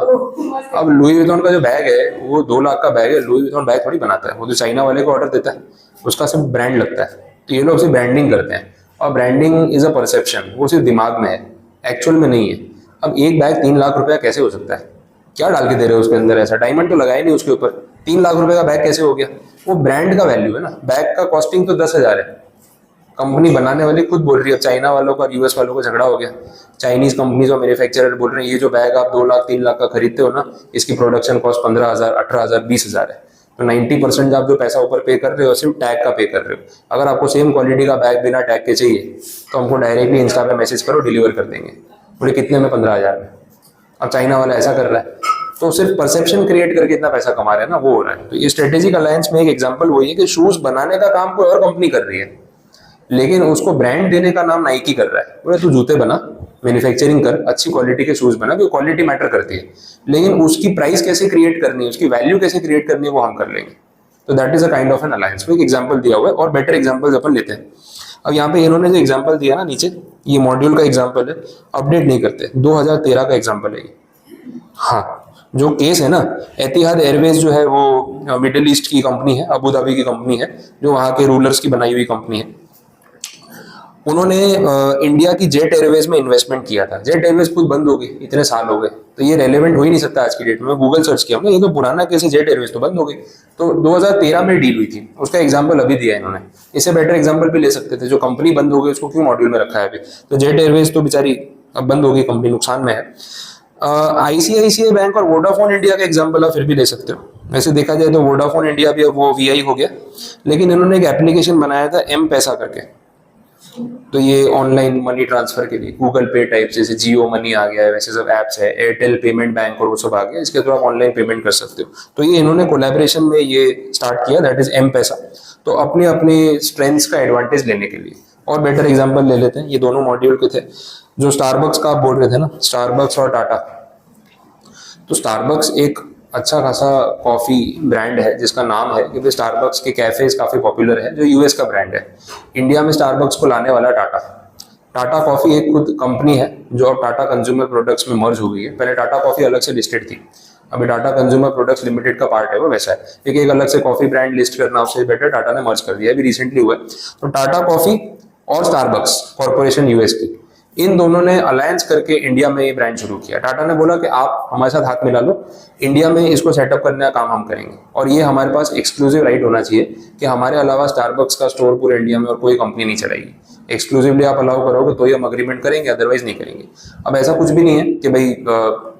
अब लुई विटॉन का जो बैग है वो 2 लाख का बैग है। लुई विटॉन बैग थोड़ी बनाता है, वो तो चाइना वाले को ऑर्डर देता है, उसका सिर्फ ब्रांड लगता है। तो ये लोग सिर्फ ब्रांडिंग करते हैं, और ब्रांडिंग इज अ परसेप्शन, वो सिर्फ दिमाग में है, एक्चुअल में नहीं है। अब एक बैग 3 लाख रुपया कैसे हो सकता है? क्या डाल के दे रहे हो उसके अंदर? ऐसा डायमंड तो लगाया नहीं उसके ऊपर, 3 लाख रुपए का बैग कैसे हो गया? वो ब्रांड का वैल्यू है ना। बैग का कॉस्टिंग तो 10,000 है, कंपनी बनाने वाली खुद बोल रही है। अब चाइना वालों का और यूएस वालों का झगड़ा हो गया, चाइनीज कंपनीज और मैन्युफैक्चरर बोल रहे हैं ये जो बैग आप 2 लाख 3 लाख का खरीदते हो ना, इसकी प्रोडक्शन कॉस्ट 15,000 18,000 20,000 है। तो 90% आप जो पैसा ऊपर पे कर रहे हो सिर्फ टैग का पे कर रहे हो। अगर आपको सेम क्वालिटी का बैग बिना टैग के चाहिए तो हमको डायरेक्टली इंस्टा पे मैसेज करो, डिलीवर कर देंगे। बोले कितने में? 15,000 में। अब चाइना वाला ऐसा कर रहा है, तो सिर्फ परसेप्शन क्रिएट करके इतना पैसा कमा रहे हैं ना, वो हो रहा है। तो ये स्ट्रेटेजिक अलायंस में एक एग्जांपल वही है कि शूज बनाने का काम कोई और कंपनी कर रही है, लेकिन उसको ब्रांड देने का नाम नाइकी कर रहा है। बोले तू जूते बना, मैन्युफैक्चरिंग कर, अच्छी क्वालिटी के शूज बना, क्योंकि क्वालिटी मैटर करती है, लेकिन उसकी प्राइस कैसे क्रिएट करनी है, उसकी वैल्यू कैसे क्रिएट करनी है, वो हम कर लेंगे। तो that is a kind of N alliance. एक एग्जाम्पल दिया हुआ है, और बेटर एग्जाम्पल्स अपन लेते हैं। अब यहाँ पे इन्होंने जो एग्जाम्पल दिया ना नीचे, ये मॉड्यूल का एग्जाम्पल है, अपडेट नहीं करते, 2013 का एग्जाम्पल है ये। हाँ, जो केस है ना, एतिहाद एयरवेज जो है वो मिडिल ईस्ट की कंपनी है, अबू धाबी की कंपनी है, जो वहाँ के रूलर्स की बनाई हुई कंपनी है। उन्होंने इंडिया की जेट एयरवेज में इन्वेस्टमेंट किया था। जेट एयरवेज खुद बंद हो गई, इतने साल हो गए, तो ये रेलेवेंट हो ही नहीं सकता आज की डेट में। गूगल सर्च किया हमने, ये तो पुराना केस है, जेट एयरवेज तो बंद हो गई। तो 2013 में डील हुई थी, उसका एग्जाम्पल अभी दिया इन्होंने। इससे बेटर एग्जाम्पल भी ले सकते थे, जो कंपनी बंद हो गई उसको क्यों मॉड्यूल में रखा है अभी। तो जेट एयरवेज तो बेचारी अब बंद हो गई, कंपनी नुकसान में है। आईसीआईसीआई बैंक और वोडाफोन इंडिया का एग्जाम्पल आप फिर भी ले सकते हो। वैसे देखा जाए तो वोडाफोन इंडिया भी अब वो वीआई हो गया, लेकिन इन्होंने एक एप्लीकेशन बनाया था एम पैसा करके। तो ये ऑनलाइन मनी ट्रांसफर के लिए गूगल पे टाइप, जैसे जियो मनी आ गया है वैसे सब एप्स है, एयरटेल पेमेंट बैंक और वो सब आ गया, इसके थ्रू आप ऑनलाइन पेमेंट कर सकते हो। तो ये इन्होंने कोलैबोरेशन में ये स्टार्ट किया, दैट इज एम पैसा। तो अपने अपने स्ट्रेंथ्स का एडवांटेज लेने के लिए। और बेटर एग्जांपल ले लेते हैं, ये दोनों मॉड्यूल के थे। जो स्टारबक्स का आप बोल रहे थे ना, स्टारबक्स और टाटा। तो स्टारबक्स एक अच्छा खासा कॉफी ब्रांड है जिसका नाम है, क्योंकि स्टारबक्स के कैफेज काफी पॉपुलर है, जो यूएस का ब्रांड है। इंडिया में स्टारबक्स को लाने वाला टाटा। टाटा कॉफी एक खुद कंपनी है जो अब टाटा कंज्यूमर प्रोडक्ट्स में मर्ज हो गई है। पहले टाटा कॉफी अलग से लिस्टेड थी, अभी टाटा कंज्यूमर प्रोडक्ट्स लिमिटेड का पार्ट है वो। वैसा है एक अलग से कॉफी ब्रांड लिस्ट करना, उससे बेटर टाटा ने मर्ज कर दिया, अभी रिसेंटली हुआ है। तो टाटा कॉफी और स्टारबक्स कॉर्पोरेशन यूएस की, इन दोनों ने अलायंस करके इंडिया में ये ब्रांड शुरू किया। टाटा ने बोला कि आप हमारे साथ हाथ मिला लो, इंडिया में इसको सेटअप करने का काम हम करेंगे, और ये हमारे पास एक्सक्लूसिव राइट होना चाहिए कि हमारे अलावा स्टारबक्स का स्टोर पूरे इंडिया में और कोई कंपनी नहीं चलाएगी। एक्सक्लूसिवली आप अलाउ करोगे तो ही हम अग्रीमेंट करेंगे, अदरवाइज नहीं करेंगे। अब ऐसा कुछ भी नहीं है कि भाई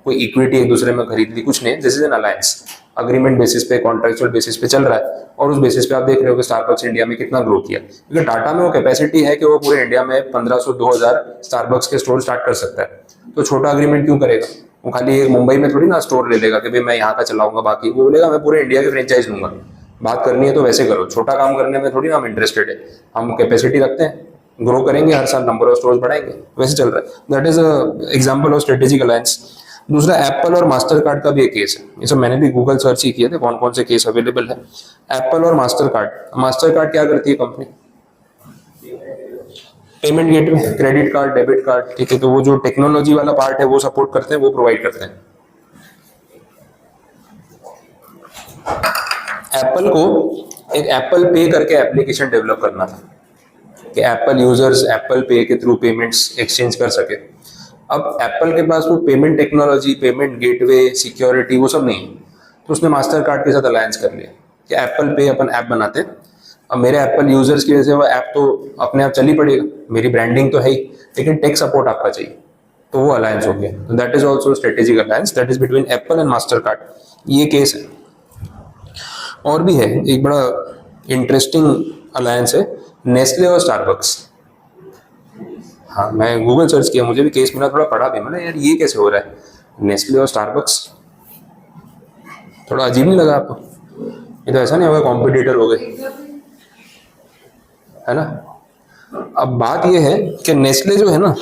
कोई इक्विटी एक दूसरे में खरीद ली, कुछ नहीं है। This is an alliance, agreement basis पे, कॉन्ट्रेक्चुअल बेसिस पे चल रहा है, और उस बेसिस पे आप देख रहे हो कि स्टारबक्स इंडिया में कितना ग्रो किया। क्योंकि टाटा में वो कैपेसिटी है कि वो पूरे इंडिया में 1500-2000 स्टारबक्स के स्टोर स्टार्ट कर सकता है। तो छोटा अग्रीमेंट क्यों करेगा? वो खाली एक मुंबई में थोड़ी ना स्टोर ले लेगा कि भाई मैं यहाँ का चलाऊंगा, बाकी वो बोलेगा मैं पूरे इंडिया के फ्रेंचाइज लूंगा। बात करनी है तो वैसे करो, छोटा काम करने में थोड़ी ना हम इंटरेस्टेड है। हम कैपेसिटी रखते हैं, ग्रो करेंगे, हर साल नंबर ऑफ स्टोर्स बढ़ाएंगे, वैसे चल रहा है। That is a example of strategic alliance. दूसरा एप्पल और मास्टर कार्ड का भी एक केस है। ये सब मैंने भी गूगल सर्च ही किए थे कौन कौन से केस अवेलेबल है। एप्पल और मास्टर कार्ड। मास्टर कार्ड क्या करती है company? Payment gateway, credit card, debit card, ठीक है। तो वो जो टेक्नोलॉजी वाला पार्ट है वो सपोर्ट करते हैं, वो प्रोवाइड करते हैं। एप्पल को एक एप्पल पे करके एप्लीकेशन डेवलप करना था कि एप्पल यूजर्स एप्पल पे के थ्रू पेमेंट्स एक्सचेंज कर सके। अब एप्पल के पास वो payment technology, payment gateway, security वो सब नहीं है, तो उसने मास्टर कार्ड के साथ अलायंस कर लिया कि एप्पल पे अपन ऐप बनाते हैं। अब मेरे एप्पल यूजर्स की वजह से वो ऐप तो अपने आप चल ही पड़ेगा, मेरी ब्रांडिंग तो है ही, लेकिन टेक सपोर्ट आपका चाहिए, तो वो अलायंस हो गया। तो that is also strategic alliance, that is between Apple and master card. ये केस है। और भी है एक बड़ा इंटरेस्टिंग अलायंस है, नेस्ले और स्टारबक्स। हाँ, मैं गूगल सर्च किया, मुझे भी केस मिला, थोड़ा पढ़ा भी मैंने, यार ये कैसे हो रहा है नेस्ले और स्टारबक्स। थोड़ा अजीब नहीं लगा आपको? ये तो ऐसा नहीं होगा कॉम्पिटिटर हो गए। है ना। अब बात ये है कि नेस्ले जो है ना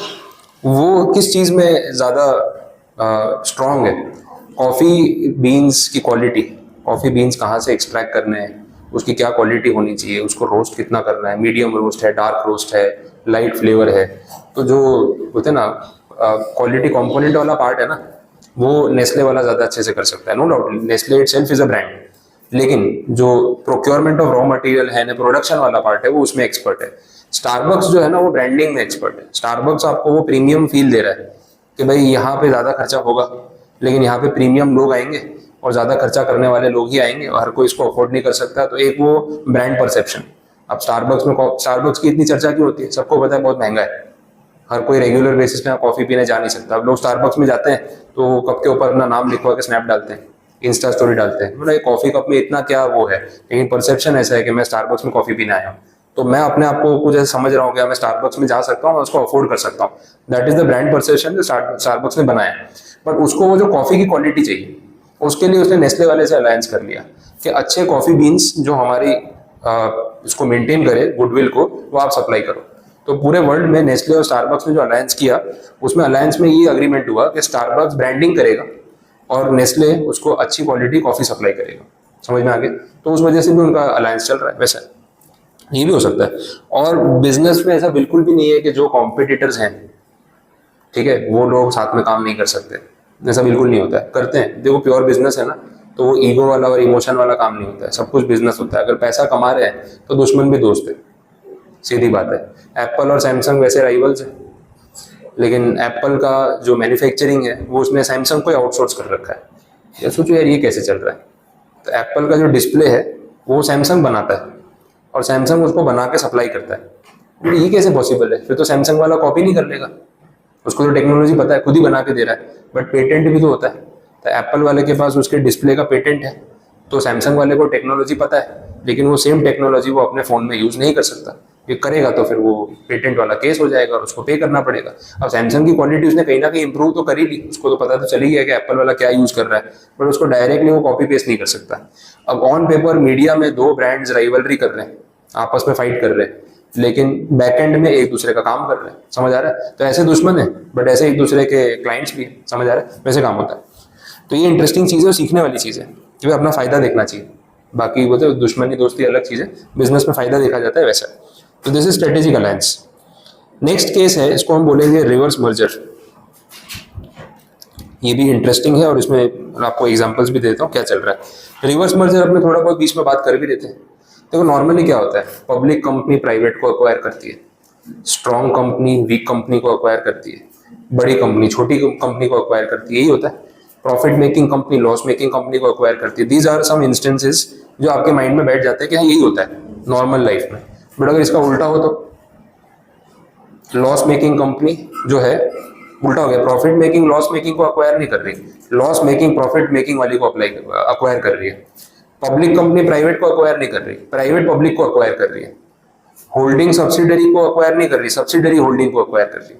वो किस चीज़ में ज़्यादा स्ट्रॉन्ग है। कॉफ़ी बीन्स की क्वालिटी, कॉफ़ी बीन्स कहाँ से एक्सट्रैक्ट करने हैं, उसकी क्या क्वालिटी होनी चाहिए, उसको रोस्ट कितना करना है, मीडियम रोस्ट है, डार्क रोस्ट है, लाइट फ्लेवर है। तो जो बोलते हैं ना क्वालिटी कंपोनेंट वाला पार्ट है ना, वो नेस्ले वाला ज़्यादा अच्छे से कर सकता है। No doubt Nestle itself is a brand, लेकिन जो प्रोक्योरमेंट ऑफ रॉ मटेरियल है ना, प्रोडक्शन वाला पार्ट है, वो उसमें एक्सपर्ट है। स्टारबक्स जो है ना वो ब्रांडिंग में एक्सपर्ट है। स्टारबक्स आपको वो प्रीमियम फील दे रहा है कि भाई यहाँ पे ज़्यादा खर्चा होगा, लेकिन यहाँ पे प्रीमियम लोग आएंगे और ज़्यादा खर्चा करने वाले लोग ही आएंगे और हर कोई इसको अफोर्ड नहीं कर सकता। तो एक वो ब्रांड परसेप्शन। अब स्टारबक्स की इतनी चर्चा क्यों होती है? सबको पता है बहुत महंगा है, हर कोई रेगुलर बेसिस पे कॉफ़ी पीने जा नहीं सकता। अब लोग स्टारबक्स में जाते हैं तो कप के ऊपर अपना नाम लिखवा के स्नैप डालते हैं, इंस्टा स्टोरी डालते हैं, मतलब कॉफ़ी कप में इतना क्या वो है, लेकिन परसेप्शन ऐसा है कि मैं स्टारबक्स में कॉफ़ी पीने आया हूँ। तो मैं अपने आप को कुछ ऐसा समझ रहा हूँ कि मैं स्टारबक्स में जा सकता हूँ, मैं उसको अफोर्ड कर सकता हूँ। That is the brand perception जो स्टारबक्स ने बनाया। बट उसको वो जो कॉफ़ी की क्वालिटी चाहिए, उसके लिए उसने नेस्ले वाले से अलायंस कर लिया कि अच्छे कॉफ़ी बीन्स जो हमारी इसको मेंटेन करे गुडविल को, वो आप सप्लाई करो। तो पूरे वर्ल्ड में नेस्ले और स्टारबक्स ने जो अलायंस किया, उसमें अलायंस में ये अग्रीमेंट हुआ कि स्टारबक्स ब्रांडिंग करेगा और नेस्ले उसको अच्छी क्वालिटी कॉफ़ी सप्लाई करेगा। समझ में आ गया? तो उस वजह से भी उनका अलायंस चल रहा है। वैसा ये भी हो सकता है। और बिजनेस में ऐसा बिल्कुल भी नहीं है कि जो कॉम्पिटिटर्स हैं, ठीक है, वो लोग साथ में काम नहीं कर सकते, ऐसा बिल्कुल नहीं होता है। करते हैं। देखो प्योर बिजनेस है ना, तो वो ईगो वाला और इमोशन वाला काम नहीं होता है, सब कुछ बिजनेस होता है। अगर पैसा कमा रहे हैं तो दुश्मन भी दोस्त है, सीधी बात है। एप्पल और सैमसंग वैसे राइवल्स हैं, लेकिन एप्पल का जो मैन्युफैक्चरिंग है वो उसने सैमसंग को आउटसोर्स कर रखा है। यार सोचो यार ये कैसे चल रहा है। तो एप्पल का जो डिस्प्ले है वो सैमसंग बनाता है और सैमसंग उसको बना के सप्लाई करता है। तो ये कैसे पॉसिबल है? फिर तो सैमसंग वाला कॉपी नहीं कर लेगा, उसको तो टेक्नोलॉजी पता है, खुद ही बना के दे रहा है। बट पेटेंट भी तो होता है। तो एप्पल वाले के पास उसके डिस्प्ले का पेटेंट है, तो सैमसंग वाले को टेक्नोलॉजी पता है, लेकिन वो सेम टेक्नोलॉजी वो अपने फ़ोन में यूज़ नहीं कर सकता। ये करेगा तो फिर वो पेटेंट वाला केस हो जाएगा और उसको पे करना पड़ेगा। अब सैमसंग की क्वालिटी उसने कहीं ना कहीं इंप्रूव तो कर ही ली, उसको तो पता तो चल ही गया कि एप्पल वाला क्या यूज़ कर रहा है, बट उसको डायरेक्टली वो कॉपी पेस्ट नहीं कर सकता। अब ऑन पेपर मीडिया में दो ब्रांड्स राइवलरी कर रहे हैं, आपस में फाइट कर रहे हैं, लेकिन बैकएंड में एक दूसरे का काम कर रहे हैं। समझ आ रहा है? तो ऐसे दुश्मन है, बट ऐसे एक दूसरे के क्लाइंट्स भी हैं। समझ आ रहा है? वैसे काम होता है। तो ये इंटरेस्टिंग चीज़ है और सीखने वाली चीज़ है कि भाई अपना फ़ायदा देखना चाहिए। बाकी वो तो दुश्मनी दोस्ती अलग चीज़ है, बिजनेस में फ़ायदा देखा जाता है वैसा। तो this is strategic alliance. Next case है, इसको हम बोलेंगे रिवर्स मर्जर। ये भी इंटरेस्टिंग है और इसमें आपको एग्जांपल्स भी देता हूँ क्या चल रहा है। रिवर्स मर्जर अपने थोड़ा बहुत बीच में बात कर भी देते हैं। देखो नॉर्मली क्या होता है, पब्लिक कंपनी प्राइवेट को अक्वायर करती है, स्ट्रॉन्ग कंपनी वीक कंपनी को अक्वायर करती है, बड़ी कंपनी छोटी कंपनी को अक्वायर करती है, यही होता है। Profit making company loss making company को अक्वायर करती है। दीज आर सम इंस्टेंसेस जो आपके माइंड में बैठ जाते हैं कि हाँ यही होता है नॉर्मल लाइफ में। बट अगर इसका उल्टा हो तो लॉस मेकिंग कंपनी जो है उल्टा हो गया, प्रॉफिट मेकिंग लॉस मेकिंग को अक्वायर नहीं कर रही, लॉस मेकिंग प्रॉफिट मेकिंग वाली को अक्वायर कर रही है। पब्लिक कंपनी प्राइवेट को अक्वायर नहीं कर रही, प्राइवेट पब्लिक को अक्वायर कर रही है। होल्डिंग सब्सिडरी को अक्वायर नहीं कर रही, सब्सिडरी होल्डिंग को अक्वायर कर रही है।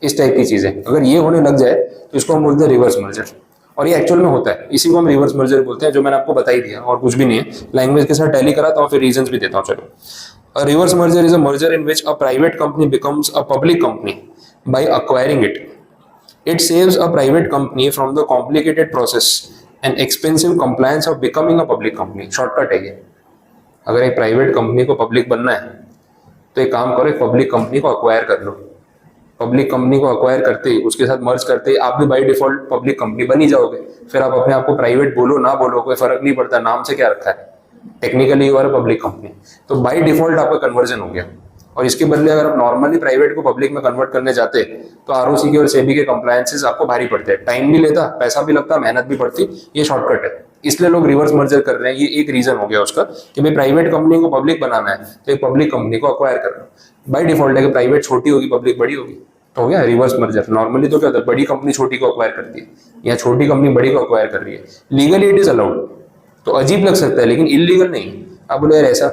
इस टाइप की चीजें अगर ये होने लग जाए तो इसको हम बोलते हैं रिवर्स मर्जर। और ये एक्चुअल में होता है, इसी को हम रिवर्स मर्जर बोलते हैं, जो मैंने आपको बता ही दिया और कुछ भी नहीं है। लैंग्वेज के साथ टैली कराता हूँ, फिर रीजंस भी देता हूँ। चलो, a reverse merger is a merger in which a private company becomes a public company by acquiring it. It saves a private company from the complicated process and expensive compliance of becoming a public company. Shortcut है ये। अगर एक private company को public बनना है तो एक काम करो, एक पब्लिक कंपनी को अक्वायर कर लो। पब्लिक कंपनी को अक्वायर करते ही, उसके साथ मर्ज करते ही आप भी बाय डिफॉल्ट पब्लिक कंपनी बन ही जाओगे। फिर आप अपने आप को प्राइवेट बोलो ना बोलो कोई फर्क नहीं पड़ता, नाम से क्या रखा है, technically you are a public company. तो बाय डिफॉल्ट आपका कन्वर्जन हो गया। और इसके बदले अगर आप नॉर्मली प्राइवेट को पब्लिक में कन्वर्ट करने जाते तो आरओसी के और सेबी के कंप्लायंसेस आपको भारी पड़ते हैं, टाइम भी लेता, पैसा भी लगता, मेहनत भी पड़ती। ये शॉर्टकट है, इसलिए लोग रिवर्स मर्जर कर रहे हैं। ये एक रीजन हो गया उसका कि भाई प्राइवेट कंपनी को पब्लिक बनाना है तो एक पब्लिक कंपनी को अक्वायर करना। बाय डिफॉल्ट है कि प्राइवेट छोटी होगी पब्लिक बड़ी होगी, तो हो गया रिवर्स मर्जर। नॉर्मली तो क्या होता है, बड़ी कंपनी छोटी को अक्वायर करती है या छोटी कंपनी बड़ी को अक्वायर कर रही है। लीगली इट इज अलाउड, तो अजीब लग सकता है लेकिन इलीगल नहीं। आप बोले यार ऐसा,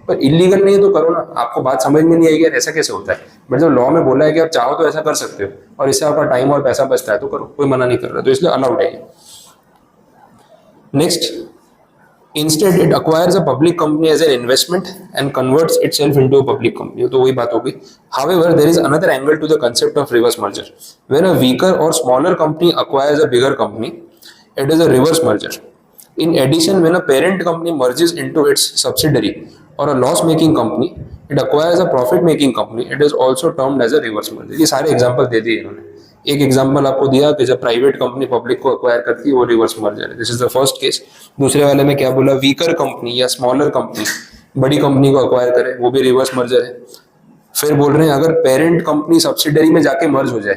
पर इलीगल नहीं है तो करो ना। आपको बात समझ में नहीं आएगी यार ऐसा कैसे होता है, बट जब लॉ में बोला है कि आप चाहो तो ऐसा कर सकते हो और इससे आपका टाइम और पैसा बचता है तो करो, कोई मना नहीं कर रहा, तो इसलिए अलाउड है। Next, Instead, it acquires a public company as an investment and converts itself into a public company. तो वही बात होगी. However, there is another angle to the concept of reverse merger. When a weaker or smaller company acquires a bigger company, it is a reverse merger. In addition, when a parent company merges into its subsidiary or a loss-making company, it acquires a profit-making company. It is also termed as a reverse merger. ये सारे example दे दिए इन्होंने. एक example आपको दिया कि जब private company public को अक्वायर करती है वो रिवर्स मर्जर है. This is the first case. दूसरे वाले में क्या बोला, वीकर कंपनी या स्मॉलर कंपनी बड़ी कंपनी को अक्वायर करे, वो भी रिवर्स मर्जर है. फिर बोल रहे हैं अगर पेरेंट कंपनी सब्सिडरी में जाके मर्ज हो जाए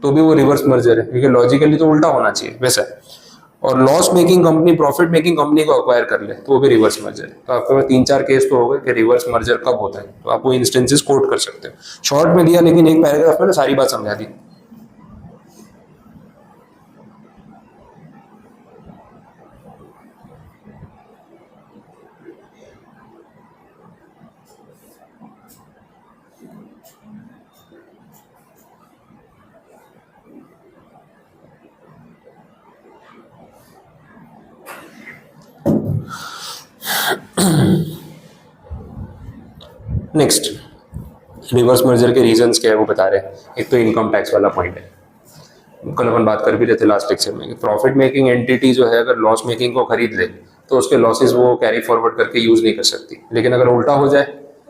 तो भी वो रिवर्स मर्जर है, क्योंकि लॉजिकली तो उल्टा होना चाहिए वैसा है. और loss making company profit making company को अक्वायर कर ले तो वो भी रिवर्स मर्जर है. तो आपके पास 3-4 केस तो हो गए कि रिवर्स मर्जर कब होता है. तो आपको इंस्टेंसेस कोट कर सकते हो. शॉर्ट में दिया लेकिन एक पैराग्राफ में सारी बात समझा दी. नेक्स्ट, रिवर्स मर्जर के रीजंस क्या है वो बता रहे हैं. एक तो इनकम टैक्स वाला पॉइंट है. कल अपन बात कर भी रहे थे लास्ट लेक्चर में, प्रॉफिट मेकिंग एंटिटी जो है अगर लॉस मेकिंग को खरीद ले तो उसके लॉसेस वो कैरी फॉरवर्ड करके यूज नहीं कर सकती. लेकिन अगर उल्टा हो जाए,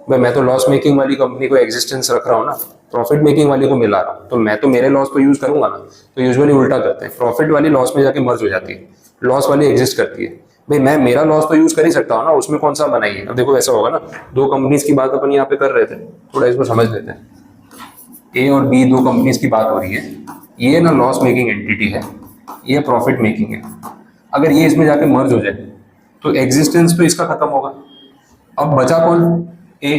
भाई मैं तो लॉस मेकिंग वाली कंपनी को एग्जिस्टेंस रख रहा हूँ ना, प्रॉफिट मेकिंग वाली को मिला रहा हूँ, तो मैं तो मेरे लॉस तो यूज करूंगा ना. तो यूजुअली उल्टा करते हैं, प्रॉफिट वाली लॉस में जाके मर्ज हो जाती है, लॉस वाली एग्जिस्ट करती है. भाई मैं मेरा लॉस तो यूज कर ही सकता हूँ ना, उसमें कौन सा बनाइए. अब देखो ऐसा होगा ना, दो कंपनीज की बात अपन यहाँ पे कर रहे थे, थोड़ा इसको समझ लेते हैं. ए और बी दो कंपनीज की बात हो रही है. ये ना लॉस मेकिंग एंटिटी है, ये प्रॉफिट मेकिंग है. अगर ये इसमें जाके मर्ज हो जाए तो एग्जिस्टेंस तो इसका खत्म होगा. अब बचा कौन, ए.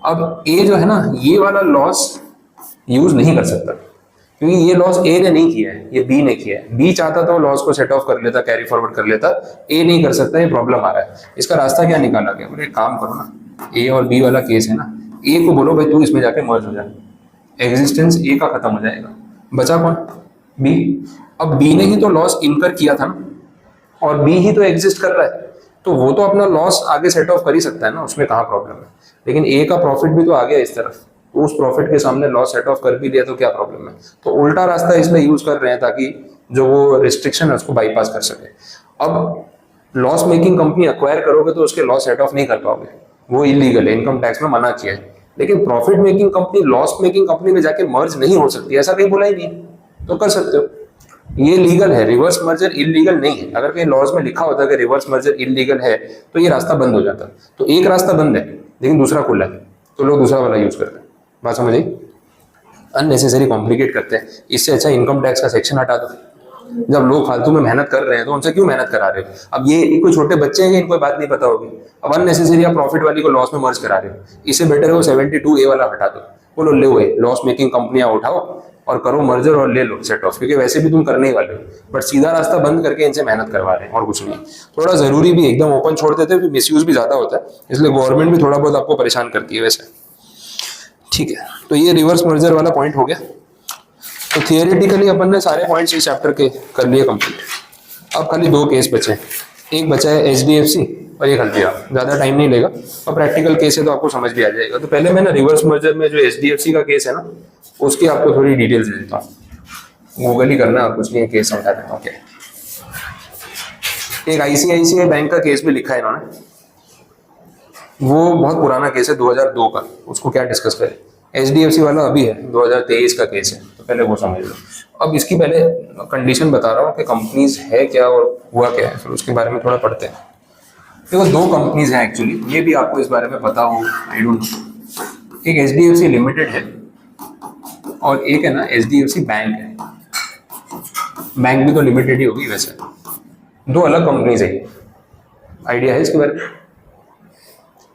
अब ए जो है ना, ये वाला लॉस यूज नहीं कर सकता, क्योंकि ये लॉस ए ने नहीं किया है, ये बी ने किया है. बी चाहता तो लॉस को सेट ऑफ कर लेता, कैरी फॉरवर्ड कर लेता. ए नहीं कर सकता, ये प्रॉब्लम आ रहा है. इसका रास्ता क्या निकाला गया, बोले काम करो ना, ए और बी वाला केस है ना, ए को बोलो भाई तू इसमें जाके मर्ज हो जाए, एग्जिस्टेंस ए का खत्म हो जाएगा. बचा कौन, बी. अब बी ने ही तो लॉस इनकर किया था ना, और बी ही तो एग्जिस्ट कर रहा है, तो वो तो अपना लॉस आगे सेट ऑफ कर ही सकता है ना, उसमें कहाँ प्रॉब्लम है. लेकिन ए का प्रॉफिट भी तो आ गया इस तरफ, तो उस प्रॉफिट के सामने लॉस सेट ऑफ कर भी लिया तो क्या प्रॉब्लम है. तो उल्टा रास्ता इसलिए यूज कर रहे हैं ताकि जो वो रिस्ट्रिक्शन है उसको बाईपास कर सके. अब लॉस मेकिंग कंपनी अक्वायर करोगे तो उसके लॉस सेट ऑफ नहीं कर पाओगे, वो इलीगल है, इनकम टैक्स में मना किया है. लेकिन profit making company loss making company में जाके मर्ज नहीं हो सकती, ऐसा कहीं बोला ही नहीं, तो कर सकते हो. ये लीगल है, रिवर्स मर्जर इलीगल नहीं है. अगर कहीं लॉज में लिखा होता कि रिवर्स मर्जर इलीगल है तो ये रास्ता बंद हो जाता. तो एक रास्ता बंद है लेकिन दूसरा खुला है, तो लोग दूसरा वाला यूज करते हैं. बात समझ आई. अननेसेसरी कॉम्प्लिकेट करते हैं. इससे अच्छा इनकम टैक्स का सेक्शन हटा दो. जब लोग फालतू में मेहनत कर रहे हैं तो उनसे क्यों मेहनत करा रहे हो. अब ये कोई छोटे बच्चे हैं, इनको बात नहीं पता होगी. अब अननेसेसरी आप प्रॉफिट वाली को लॉस में मर्ज करा रहे हो. इससे बेटर है वो 72A वाला हटा दो. बोलो ले हुए लॉस मेकिंग कंपनियां उठाओ और करो मर्जर और ले लो सेट ऑफ, क्योंकि वैसे भी तुम करने ही वाले हो. बट सीधा रास्ता बंद करके इनसे मेहनत करवा रहे हैं और कुछ नहीं. थोड़ा जरूरी भी एकदम ओपन छोड़ देते हैं, मिसयूज भी ज्यादा होता है, इसलिए गवर्नमेंट भी थोड़ा बहुत आपको परेशान करती है वैसे. ठीक है, तो ये रिवर्स मर्जर वाला पॉइंट हो गया. तो थियोरेटिकली अपन ने सारे पॉइंट्स इस चैप्टर के कर लिए कंप्लीट. अब खाली 2 केस बचे हैं. एक बचा है HDFC और एक हल्दिया. ज़्यादा टाइम नहीं लेगा और प्रैक्टिकल केस है तो आपको समझ भी आ जाएगा. तो पहले मैं ना रिवर्स मर्जर में जो HDFC का केस है ना, उसकी आपको थोड़ी डिटेल्स दे देता हूँ. गूगल ही करना आप, कुछ नहीं केस समझा देता हूँ. एक ICICI बैंक का केस भी लिखा है इन्होंने, वो बहुत पुराना केस है 2002 का, उसको क्या डिस्कस करें. HDFC वाला अभी है 2023 का केस है, तो पहले वो समझ लो. अब इसकी पहले कंडीशन बता रहा हूँ कि कंपनीज है क्या और हुआ क्या है, फिर उसके बारे में थोड़ा पढ़ते हैं. देखो 2 कंपनीज हैं एक्चुअली, ये भी आपको इस बारे में पता हो, आई डोंट नो. एक HDFC लिमिटेड है और एक है ना HDFC बैंक है. बैंक भी तो लिमिटेड ही होगी वैसे. 2 अलग कंपनीज है. आइडिया है इसके बारे में.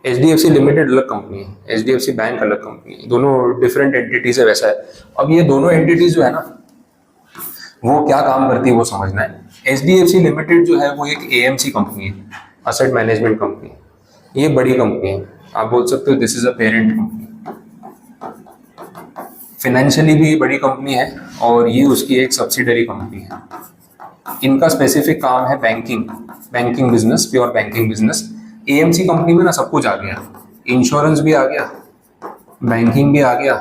HDFC लिमिटेड अलग कंपनी है, HDFC बैंक अलग कंपनी है, दोनों डिफरेंट एंटिटीज है वैसा है. अब ये दोनों एंटिटीज जो है ना, वो क्या काम करती है वो समझना है. HDFC लिमिटेड जो है वो एक AMC कंपनी है, असेट मैनेजमेंट कंपनी. ये बड़ी कंपनी है, आप बोल सकते हो this is a parent company. Financially भी बड़ी कंपनी है और ये उसकी एक सब्सिडरी कंपनी है. इनका स्पेसिफिक काम है banking business, pure banking business. AMC company में ना सब कुछ आ गया, इंश्योरेंस भी आ गया, बैंकिंग भी आ गया,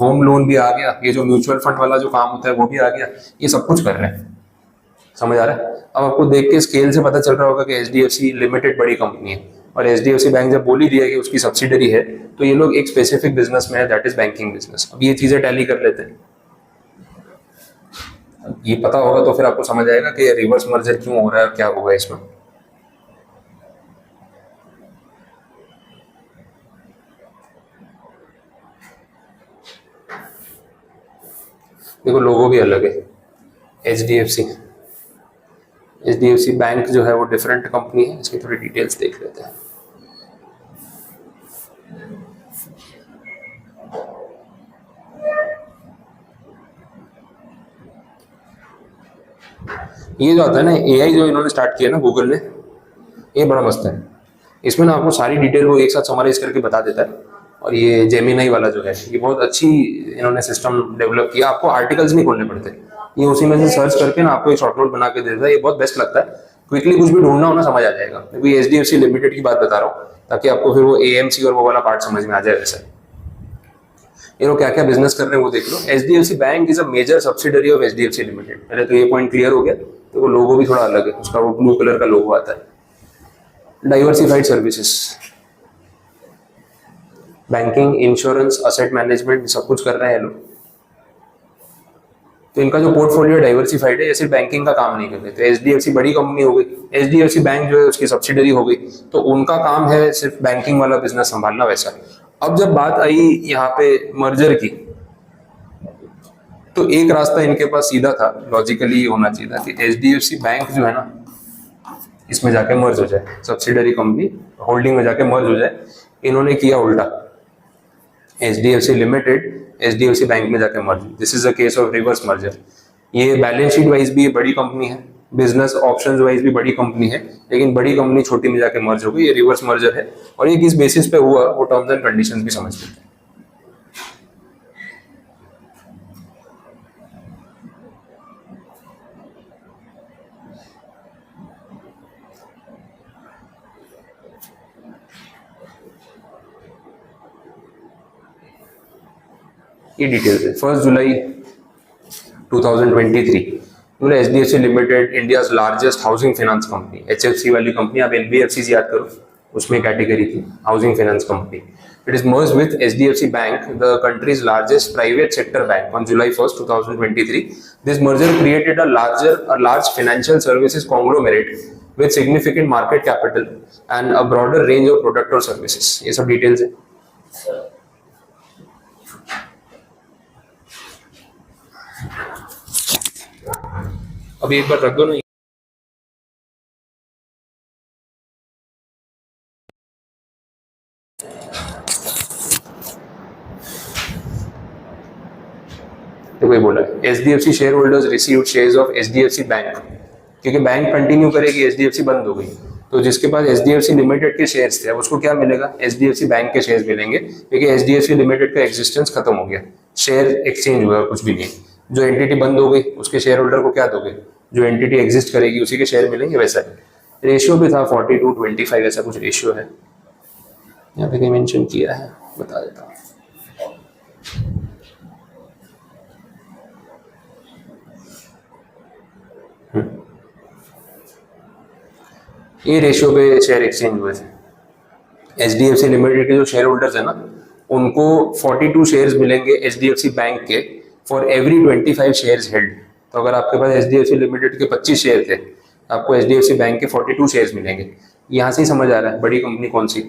होम लोन भी आ गया, ये जो म्यूचुअल फंड वाला जो काम होता है वो भी आ गया, ये सब कुछ कर रहे हैं। समझ आ रहा है? अब आपको देख के स्केल से पता चल रहा होगा कि एचडीएफसी लिमिटेड बड़ी कंपनी है, और एचडीएफसी बैंक जब बोल ही दिया कि उसकी सब्सिडरी है, तो ये लोग एक स्पेसिफिक बिजनेस में है, दैट इज बैंकिंग बिजनेस। अब ये चीजें टैली कर लेते हैं, ये पता होगा तो फिर आपको समझ आएगा कि रिवर्स मर्जर क्यों हो रहा है और क्या होगा इसमें। देखो लोगो भी अलग है। एचडीएफसी बैंक जो है वो डिफरेंट कंपनी है, इसकी थोड़ी डिटेल्स देख लेते हैं। ये जो आता है ना एआई जो इन्होंने स्टार्ट किया ना गूगल ने, ये बड़ा मस्त है। इसमें ना आपको सारी डिटेल वो एक साथ समराइज करके बता देता है। और ये जेमिनाई वाला जो है ये बहुत अच्छी इन्होंने सिस्टम डेवलप किया, आपको आर्टिकल्स नहीं खोलने पड़ते, ये उसी में से सर्च करके ना आपको एक शॉर्ट नोट बना के देता है। ये बहुत बेस्ट लगता है, क्विकली कुछ भी ढूंढना होना समझ आ जाएगा। क्योंकि एचडीएफसी लिमिटेड की बात बता रहा हूँ ताकि आपको फिर वो एएमसी और वो वाला पार्ट समझ में आ जाए। वैसे ये लोग क्या क्या बिजनेस कर रहे हैं वो देख लो। HDFC bank is a major subsidiary of HDFC limited. पहले तो ये पॉइंट क्लियर हो गया। तो वो लोगो भी थोड़ा अलग है, उसका वो ब्लू कलर का लोगो आता है। Diversified services, banking, insurance, asset management, सब कुछ कर रहे हैं लोग। तो इनका जो पोर्टफोलियो डाइवर्सिफाइड है, ये सिर्फ बैंकिंग का काम नहीं कर रहे। तो एचडीएफसी बड़ी कंपनी हो गई, एचडीएफसी बैंक जो है उसकी सब्सिडरी हो गई, तो उनका काम है सिर्फ बैंकिंग वाला बिजनेस संभालना। वैसा अब जब बात आई यहाँ पे मर्जर की, तो एक रास्ता इनके पास सीधा था, लॉजिकली ये होना चाहिए था कि एचडीएफसी बैंक जो है ना इसमें जाके मर्ज हो जाए, सब्सिडरी कंपनी होल्डिंग में जाके मर्ज हो जाए। इन्होंने किया उल्टा, एचडीएफसी लिमिटेड एचडीएफसी बैंक में जाके merge. This is a case of reverse merger. ये बैलेंस शीट वाइज भी बड़ी कंपनी है, बिजनेस ऑप्शंस वाइज भी बड़ी कंपनी है, लेकिन बड़ी कंपनी छोटी में जाके मर्ज हो गई, ये रिवर्स मर्जर है। और ये किस बेसिस पे हुआ वो टर्म्स एंड कंडीशंस भी समझ लेते हैं। ये डिटेल्स है। 1 जुलाई 2023 बोले HDFC limited India's largest housing finance company, HFC वाली कंपनी, आप एनबीएफसी याद करो, उसमें कैटेगरी थी housing finance company. It is merged with HDFC bank, the countries largest private sector bank, on July 1st 2023. This merger created a large financial services conglomerate with significant market capital and a broader range of product or services. ये सब details है। अभी एक बार रख दो ना। तो कोई बोला HDFC share holders received shares of HDFC bank, क्योंकि बैंक कंटिन्यू करेगी, एचडीएफसी बंद हो गई, तो जिसके पास एचडीएफसी लिमिटेड के शेयर्स थे अब उसको क्या मिलेगा, एचडीएफसी बैंक के शेयर्स मिलेंगे, क्योंकि एचडीएफसी लिमिटेड का एग्जिस्टेंस खत्म हो गया, शेयर एक्सचेंज हुआ, कुछ भी नहीं। जो एंटिटी बंद हो गई उसके शेयर होल्डर को क्या दोगे, जो एंटिटी एग्जिस्ट करेगी उसी के शेयर मिलेंगे। वैसा रेशियो भी था 40:25, ऐसा कुछ रेशियो है, यहाँ पे मेंशन किया है, बता देता हूँ। ये रेशियो पे शेयर एक्सचेंज हुए थे। एचडीएफसी लिमिटेड के जो शेयर होल्डर्स है ना उनको 42 शेयर्स मिलेंगे एचडीएफसी बैंक के फॉर एवरी 25 शेयर्स हेल्ड। तो अगर आपके पास एचडीएफसी लिमिटेड के 25 शेयर थे, आपको एचडीएफसी बैंक के 42 शेयर्स मिलेंगे। यहाँ से ही समझ आ रहा है बड़ी कंपनी कौन सी,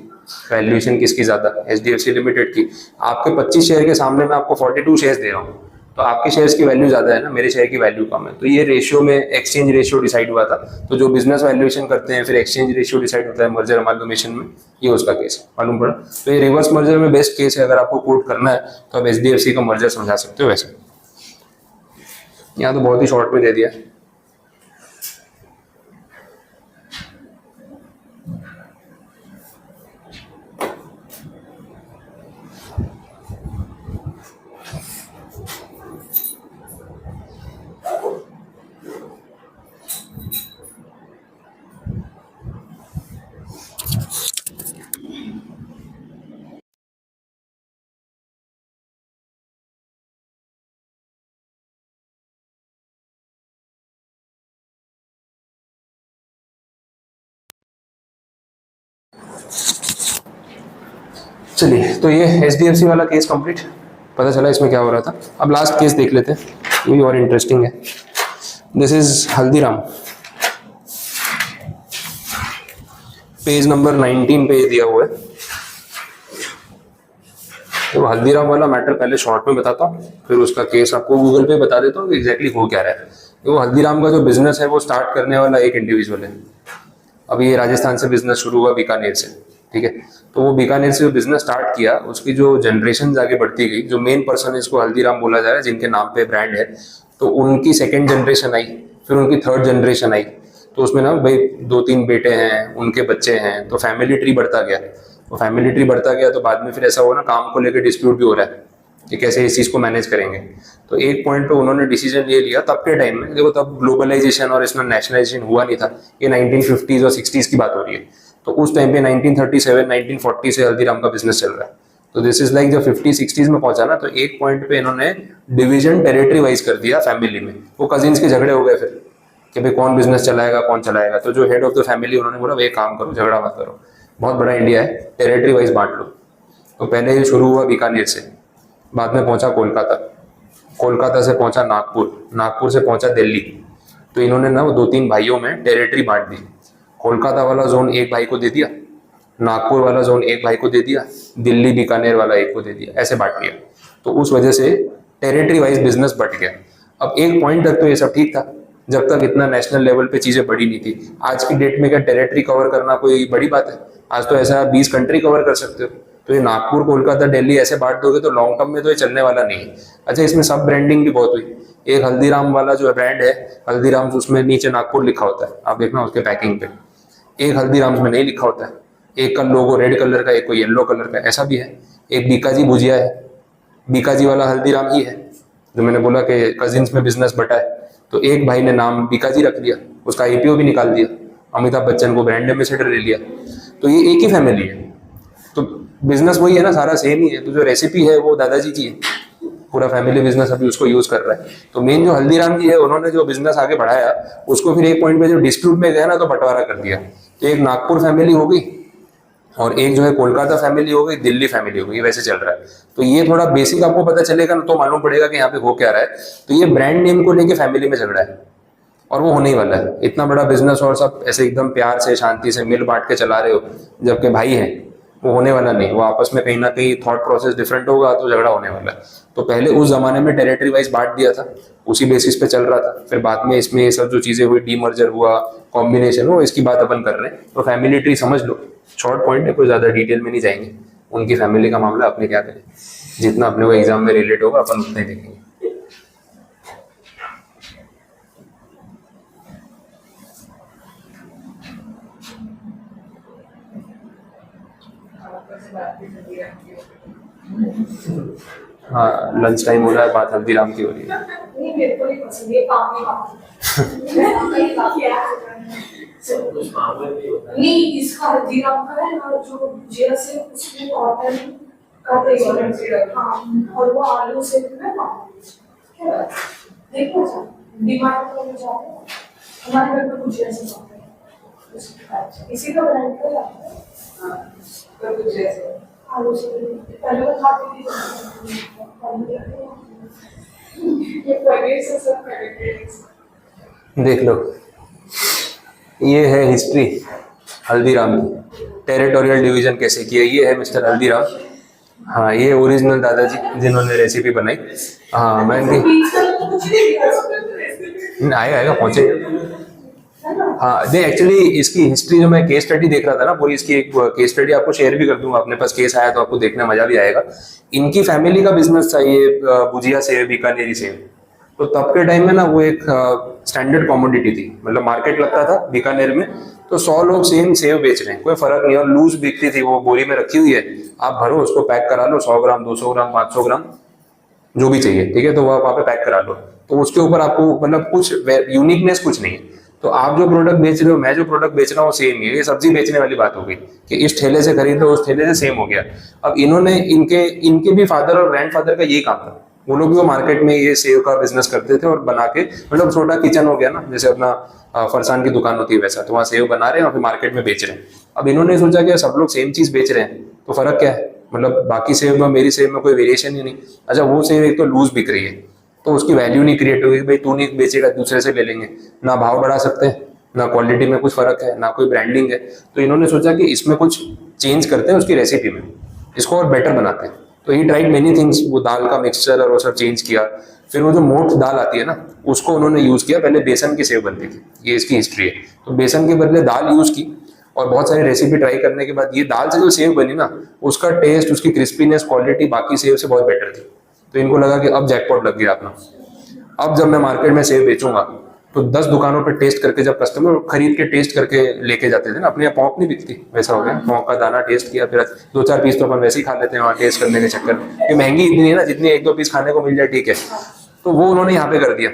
वैल्यूएशन किसकी ज्यादा, एचडीएफसी लिमिटेड की। आपके 25 शेयर के सामने मैं आपको 42 शेयर्स दे रहा हूँ, तो आपके शेयर्स की वैल्यू ज्यादा है ना, मेरे शेयर की वैल्यू कम है। तो ये रेशियो में एक्सचेंज रेशियो डिसाइड हुआ था। तो जो बिजनेस वैल्यूएशन करते हैं फिर एक्सचेंज रेशियो डिसाइड होता है मर्जर अमालगमेशन में, ये उसका केस है, मालूम पड़ा। तो ये रिवर्स मर्जर में बेस्ट केस है, अगर आपको कोट करना है तो आप एचडीएफसी का मर्जर समझा सकते हो। वैसे यहाँ तो बहुत ही शॉर्ट में दे दिया। चलिए, तो ये HDFC वाला केस कंप्लीट, पता चला इसमें क्या हो रहा था। अब लास्ट केस देख लेते हैं, ये भी और इंटरेस्टिंग है। This is Haldiram, page number 19 पे दिया हुआ है। तो हल्दीराम वाला मैटर पहले शॉर्ट में बताता हूँ, फिर उसका केस आपको गूगल पे बता देता हूँ कि एग्जैक्टली हो क्या रहा है। वो हल्दीराम का जो बिजनेस है वो स्टार्ट करने वाला एक इंडिविजुअल है। अभी ये राजस्थान से बिजनेस शुरू हुआ, बीकानेर से, ठीक है। तो वो बीकानेर से जो बिजनेस स्टार्ट किया, उसकी जो जनरेशन आगे बढ़ती गई, जो मेन पर्सन इसको हल्दीराम बोला जा रहा है, जिनके नाम पे ब्रांड है, तो उनकी सेकेंड जनरेशन आई, फिर उनकी थर्ड जनरेशन आई। तो उसमें ना भाई 2-3 बेटे हैं, उनके बच्चे हैं, तो फैमिली ट्री बढ़ता गया। तो फैमिली ट्री बढ़ता गया तो बाद में फिर ऐसा हुआ ना, काम को लेकर डिस्प्यूट भी हो रहा है कि कैसे इस चीज़ को मैनेज करेंगे। तो एक पॉइंट पे उन्होंने डिसीजन ये लिया, तब के टाइम में, देखो तब ग्लोबलाइजेशन और इसमें नेशनलाइजेशन हुआ नहीं था, ये 1950s और 60s की बात हो रही है। तो उस टाइम पे 1937 1940 से हल्दीराम का बिजनेस चल रहा है। तो दिस इज लाइक जब 50-60s में पहुंचा ना, तो एक पॉइंट पे इन्होंने डिवीजन टेरिटरी वाइज कर दिया फैमिली में। वो कजिन्स के झगड़े हो गए फिर कि भाई कौन बिजनेस चलाएगा, कौन चलाएगा। तो जो हेड ऑफ द फैमिली, उन्होंने बोला भाई काम करो, झगड़ा मत करो, बहुत बड़ा इंडिया है, टेरिटरी वाइज बांट लो। तो पहले ये शुरू हुआ बीकानेर से, बाद में पहुंचा कोलकाता, कोलकाता से पहुंचा नागपुर, नागपुर से पहुंचा दिल्ली। तो इन्होंने ना 2-3 भाइयों में टेरिटरी बांट दी। कोलकाता वाला जोन एक भाई को दे दिया, नागपुर वाला जोन एक भाई को दे दिया, दिल्ली बीकानेर वाला एक को दे दिया, ऐसे बांट लिया। तो उस वजह से टेरिटरी वाइज बिजनेस बढ़ गया। अब एक पॉइंट तक तो ये सब ठीक था, जब तक इतना नेशनल लेवल पे चीजें बढ़ी नहीं थी। आज की डेट में क्या टेरिटरी कवर करना कोई बड़ी बात है? आज तो ऐसा 20 कंट्री कवर कर सकते हो। तो ये नागपुर, कोलकाता, दिल्ली ऐसे बांट दोगे तो लॉन्ग टर्म में तो ये चलने वाला नहीं है। अच्छा, इसमें सब ब्रांडिंग भी बहुत हुई। एक हल्दीराम वाला जो ब्रांड है, हल्दीराम, उसमें नीचे नागपुर लिखा होता है, आप देखना उसके पैकिंग पे। एक हल्दीराम्स में नहीं लिखा होता है, एक का लोगो रेड कलर का, एक को येलो कलर का, ऐसा भी है। एक बीकाजी भुजिया है, बीकाजी वाला हल्दीराम ही है, जो मैंने बोला कि कजिन्स में बिजनेस बटा है। तो एक भाई ने नाम बीकाजी रख लिया, उसका IPO भी निकाल दिया, अमिताभ बच्चन को ब्रांड एम्बेसडर ले लिया। तो ये एक ही फैमिली है, तो बिजनेस वही है ना, सारा सेम ही है। तो जो रेसिपी है वो दादाजी की है, पूरा फैमिली बिजनेस अभी उसको यूज कर रहा है। तो मेन जो हल्दीराम की है, उन्होंने जो बिजनेस आगे बढ़ाया, उसको फिर एक पॉइंट पे जो डिस्प्यूट में गया ना, तो बंटवारा कर दिया। तो एक नागपुर फैमिली हो गई और एक जो है कोलकाता फैमिली हो गई, दिल्ली फैमिली हो गई, वैसे चल रहा है। तो ये थोड़ा बेसिक आपको पता चलेगा ना, तो मालूम पड़ेगा कि यहाँ पे हो क्या रहा है। तो ये ब्रांड नेम को लेके फैमिली में झगड़ा है, और वो होने ही वाला है। इतना बड़ा बिजनेस और सब ऐसे एकदम प्यार से, शांति से मिल बांट के चला रहे हो, जबकि भाई हैं, वो होने वाला नहीं। वो आपस में कहीं ना कहीं थॉट प्रोसेस डिफरेंट होगा, तो झगड़ा होने वाला है। तो पहले उस जमाने में टेरिटरी वाइज बांट दिया था, उसी बेसिस पे चल रहा था। फिर बाद में इसमें ये सब जो चीजें हुई, डीमर्जर हुआ, कॉम्बिनेशन हो, इसकी बात अपन कर रहे हैं। तो फैमिली ट्री समझ लो, शॉर्ट पॉइंट है, कोई ज्यादा डिटेल में नहीं जाएंगे। उनकी फैमिली का मामला अपने क्या करें, जितना अपने को एग्जाम में रिलेट होगा अपन उतना ही देखेंगे। हाँ, लंच टाइम हो रहा है, बात हल्दीराम की हो रही है। नहीं, मेरे को नहीं पसंद ये काम नहीं, इसका हल्दीराम का है ना, जो भुजिया से उसमें कॉटन का तेल, हाँ, और वो आलू से है ना, क्या बात है? देखो सर, डिमांड तो जाते हैं, हमारे घर में भुजिया से बनता है, इसी का ब्रांड का जाता है। हाँ, तो भुजिया से आलू से पहले वो खाती थी, ये पनीर से सब कनेक्टेड। देख लो, ये है हिस्ट्री हल्दीराम की, टेरिटोरियल डिवीजन कैसे किया। ये है मिस्टर हल्दीराम, हाँ, ये ओरिजिनल दादाजी जिन्होंने रेसिपी बनाई। हाँ, मैं आएगा पहुंचे। हाँ, नहीं, एक्चुअली इसकी हिस्ट्री जो मैं केस स्टडी देख रहा था ना, पूरी इसकी एक केस स्टडी आपको शेयर भी कर दूंगा, अपने पास केस आया तो आपको देखने मजा भी आएगा। इनकी फैमिली का बिजनेस था ये भुजिया सेव, बीकानेरी सेव। तो तब के टाइम में ना वो एक स्टैंडर्ड कॉमोडिटी थी, मतलब मार्केट लगता था बीकानेर में, तो 100 लोग सेम सेव बेच रहे हैं, कोई फर्क नहीं। और लूज बिकती थी, वो बोरी में रखी हुई है, आप भरो, उसको पैक करा लो, 100 ग्राम, 200 ग्राम, 500 ग्राम, जो भी चाहिए, ठीक है। तो वो वहाँ पे पैक करा लो, तो उसके ऊपर आपको मतलब कुछ यूनिकनेस कुछ नहीं है। तो आप जो प्रोडक्ट बेच रहे हो, मैं जो प्रोडक्ट बेच रहा हूँ, सेम ही है। ये सब्जी बेचने वाली बात हो गई कि इस ठेले से खरीद लो, उस ठेले से सेम हो गया। अब इन्होंने इनके भी फादर और ग्रैंडफादर का यही काम था वो लोग भी वो मार्केट में ये सेव का बिजनेस करते थे और बना के, मतलब छोटा किचन हो गया ना, जैसे अपना फरसान की दुकान होती है वैसा, तो वहाँ सेव बना रहे हैं और फिर मार्केट में बेच रहे हैं। अब इन्होंने सोचा कि सब लोग सेम चीज बेच रहे हैं तो फर्क क्या है, मतलब बाकी सेव में मेरी सेव में कोई वेरिएशन ही नहीं। अच्छा वो सेव एक तो लूज बिक रही है तो उसकी वैल्यू नहीं क्रिएट होगी, भाई तू नहीं बेचेगा दूसरे से ले लेंगे, ना भाव बढ़ा सकते हैं, ना क्वालिटी में कुछ फर्क है, ना कोई ब्रांडिंग है। तो इन्होंने सोचा कि इसमें कुछ चेंज करते हैं उसकी रेसिपी में, इसको और बेटर बनाते हैं। तो ही ट्राइड मेनी थिंग्स, वो दाल का मिक्सचर और वो सब चेंज किया। फिर वो जो मोठ दाल आती है ना उसको उन्होंने यूज किया, पहले बेसन की सेव बनती थी, ये इसकी हिस्ट्री है। तो बेसन के बदले दाल यूज की और बहुत सारी रेसिपी ट्राई करने के बाद ये दाल से जो सेव बनी ना उसका टेस्ट, उसकी क्रिस्पीनेस, क्वालिटी बाकी सेव से बहुत बेटर थी। तो इनको लगा कि अब जैकपॉट लग गया अपना, अब जब मैं मार्केट में सेव बेचूंगा तो 10 दुकानों पर टेस्ट करके, जब कस्टमर खरीद के टेस्ट करके लेके जाते थे ना, अपने यहाँ पौंक नहीं बिकती, वैसा हो गया, पौंक का दाना टेस्ट किया, फिर 2-4 पीस तो अपन वैसे ही खा लेते हैं वहाँ टेस्ट करने के चक्कर में, कि महंगी इतनी है ना, जितनी 1-2 पीस खाने को मिल जाए ठीक है। तो वो उन्होंने यहाँ पे कर दिया।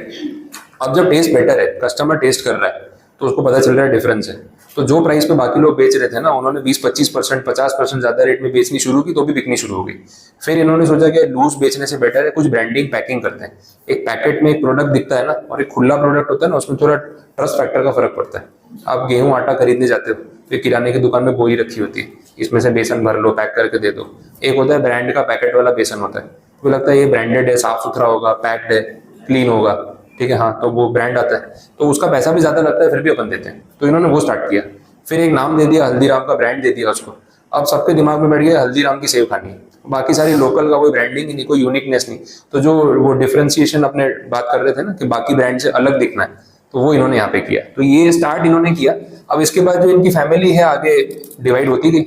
अब जब टेस्ट बेटर है, कस्टमर टेस्ट कर रहा है तो उसको पता चल रहा है डिफरेंस है, तो जो प्राइस पे बाकी लोग बेच रहे थे ना उन्होंने 20-25%, 50% ज्यादा रेट में बेचनी शुरू की तो भी बिकनी शुरू हो गई। फिर इन्होंने सोचा कि लूज बेचने से बेटर है कुछ ब्रांडिंग पैकिंग करते हैं। एक पैकेट में एक प्रोडक्ट दिखता है ना और एक खुला प्रोडक्ट होता है ना, उसमें थोड़ा ट्रस्ट फैक्टर का फर्क पड़ता है। आप गेहूं आटा खरीदने जाते हो तो किराने की दुकान में बोरी रखी होती है, इसमें से बेसन भर लो, पैक करके दे दो। एक होता है ब्रांड का पैकेट वाला बेसन होता है, तो लगता है ये ब्रांडेड है, साफ सुथरा होगा, पैक्ड है, क्लीन होगा, ठीक है, हाँ, तो वो ब्रांड आता है तो उसका पैसा भी ज्यादा लगता है, फिर भी अपन देते हैं। तो इन्होंने वो स्टार्ट किया, फिर एक नाम दे दिया, हल्दीराम का ब्रांड दे दिया उसको। अब सबके दिमाग में बैठ गया हल्दीराम की सेव खानी है, बाकी सारी लोकल का कोई ब्रांडिंग ही नहीं, कोई यूनिकनेस नहीं। तो जो वो डिफरेंशिएशन अपने बात कर रहे थे ना कि बाकी ब्रांड से अलग दिखना है, तो वो इन्होंने यहाँ पे किया। तो ये स्टार्ट इन्होंने किया। अब इसके बाद जो इनकी फैमिली है आगे डिवाइड होती गई।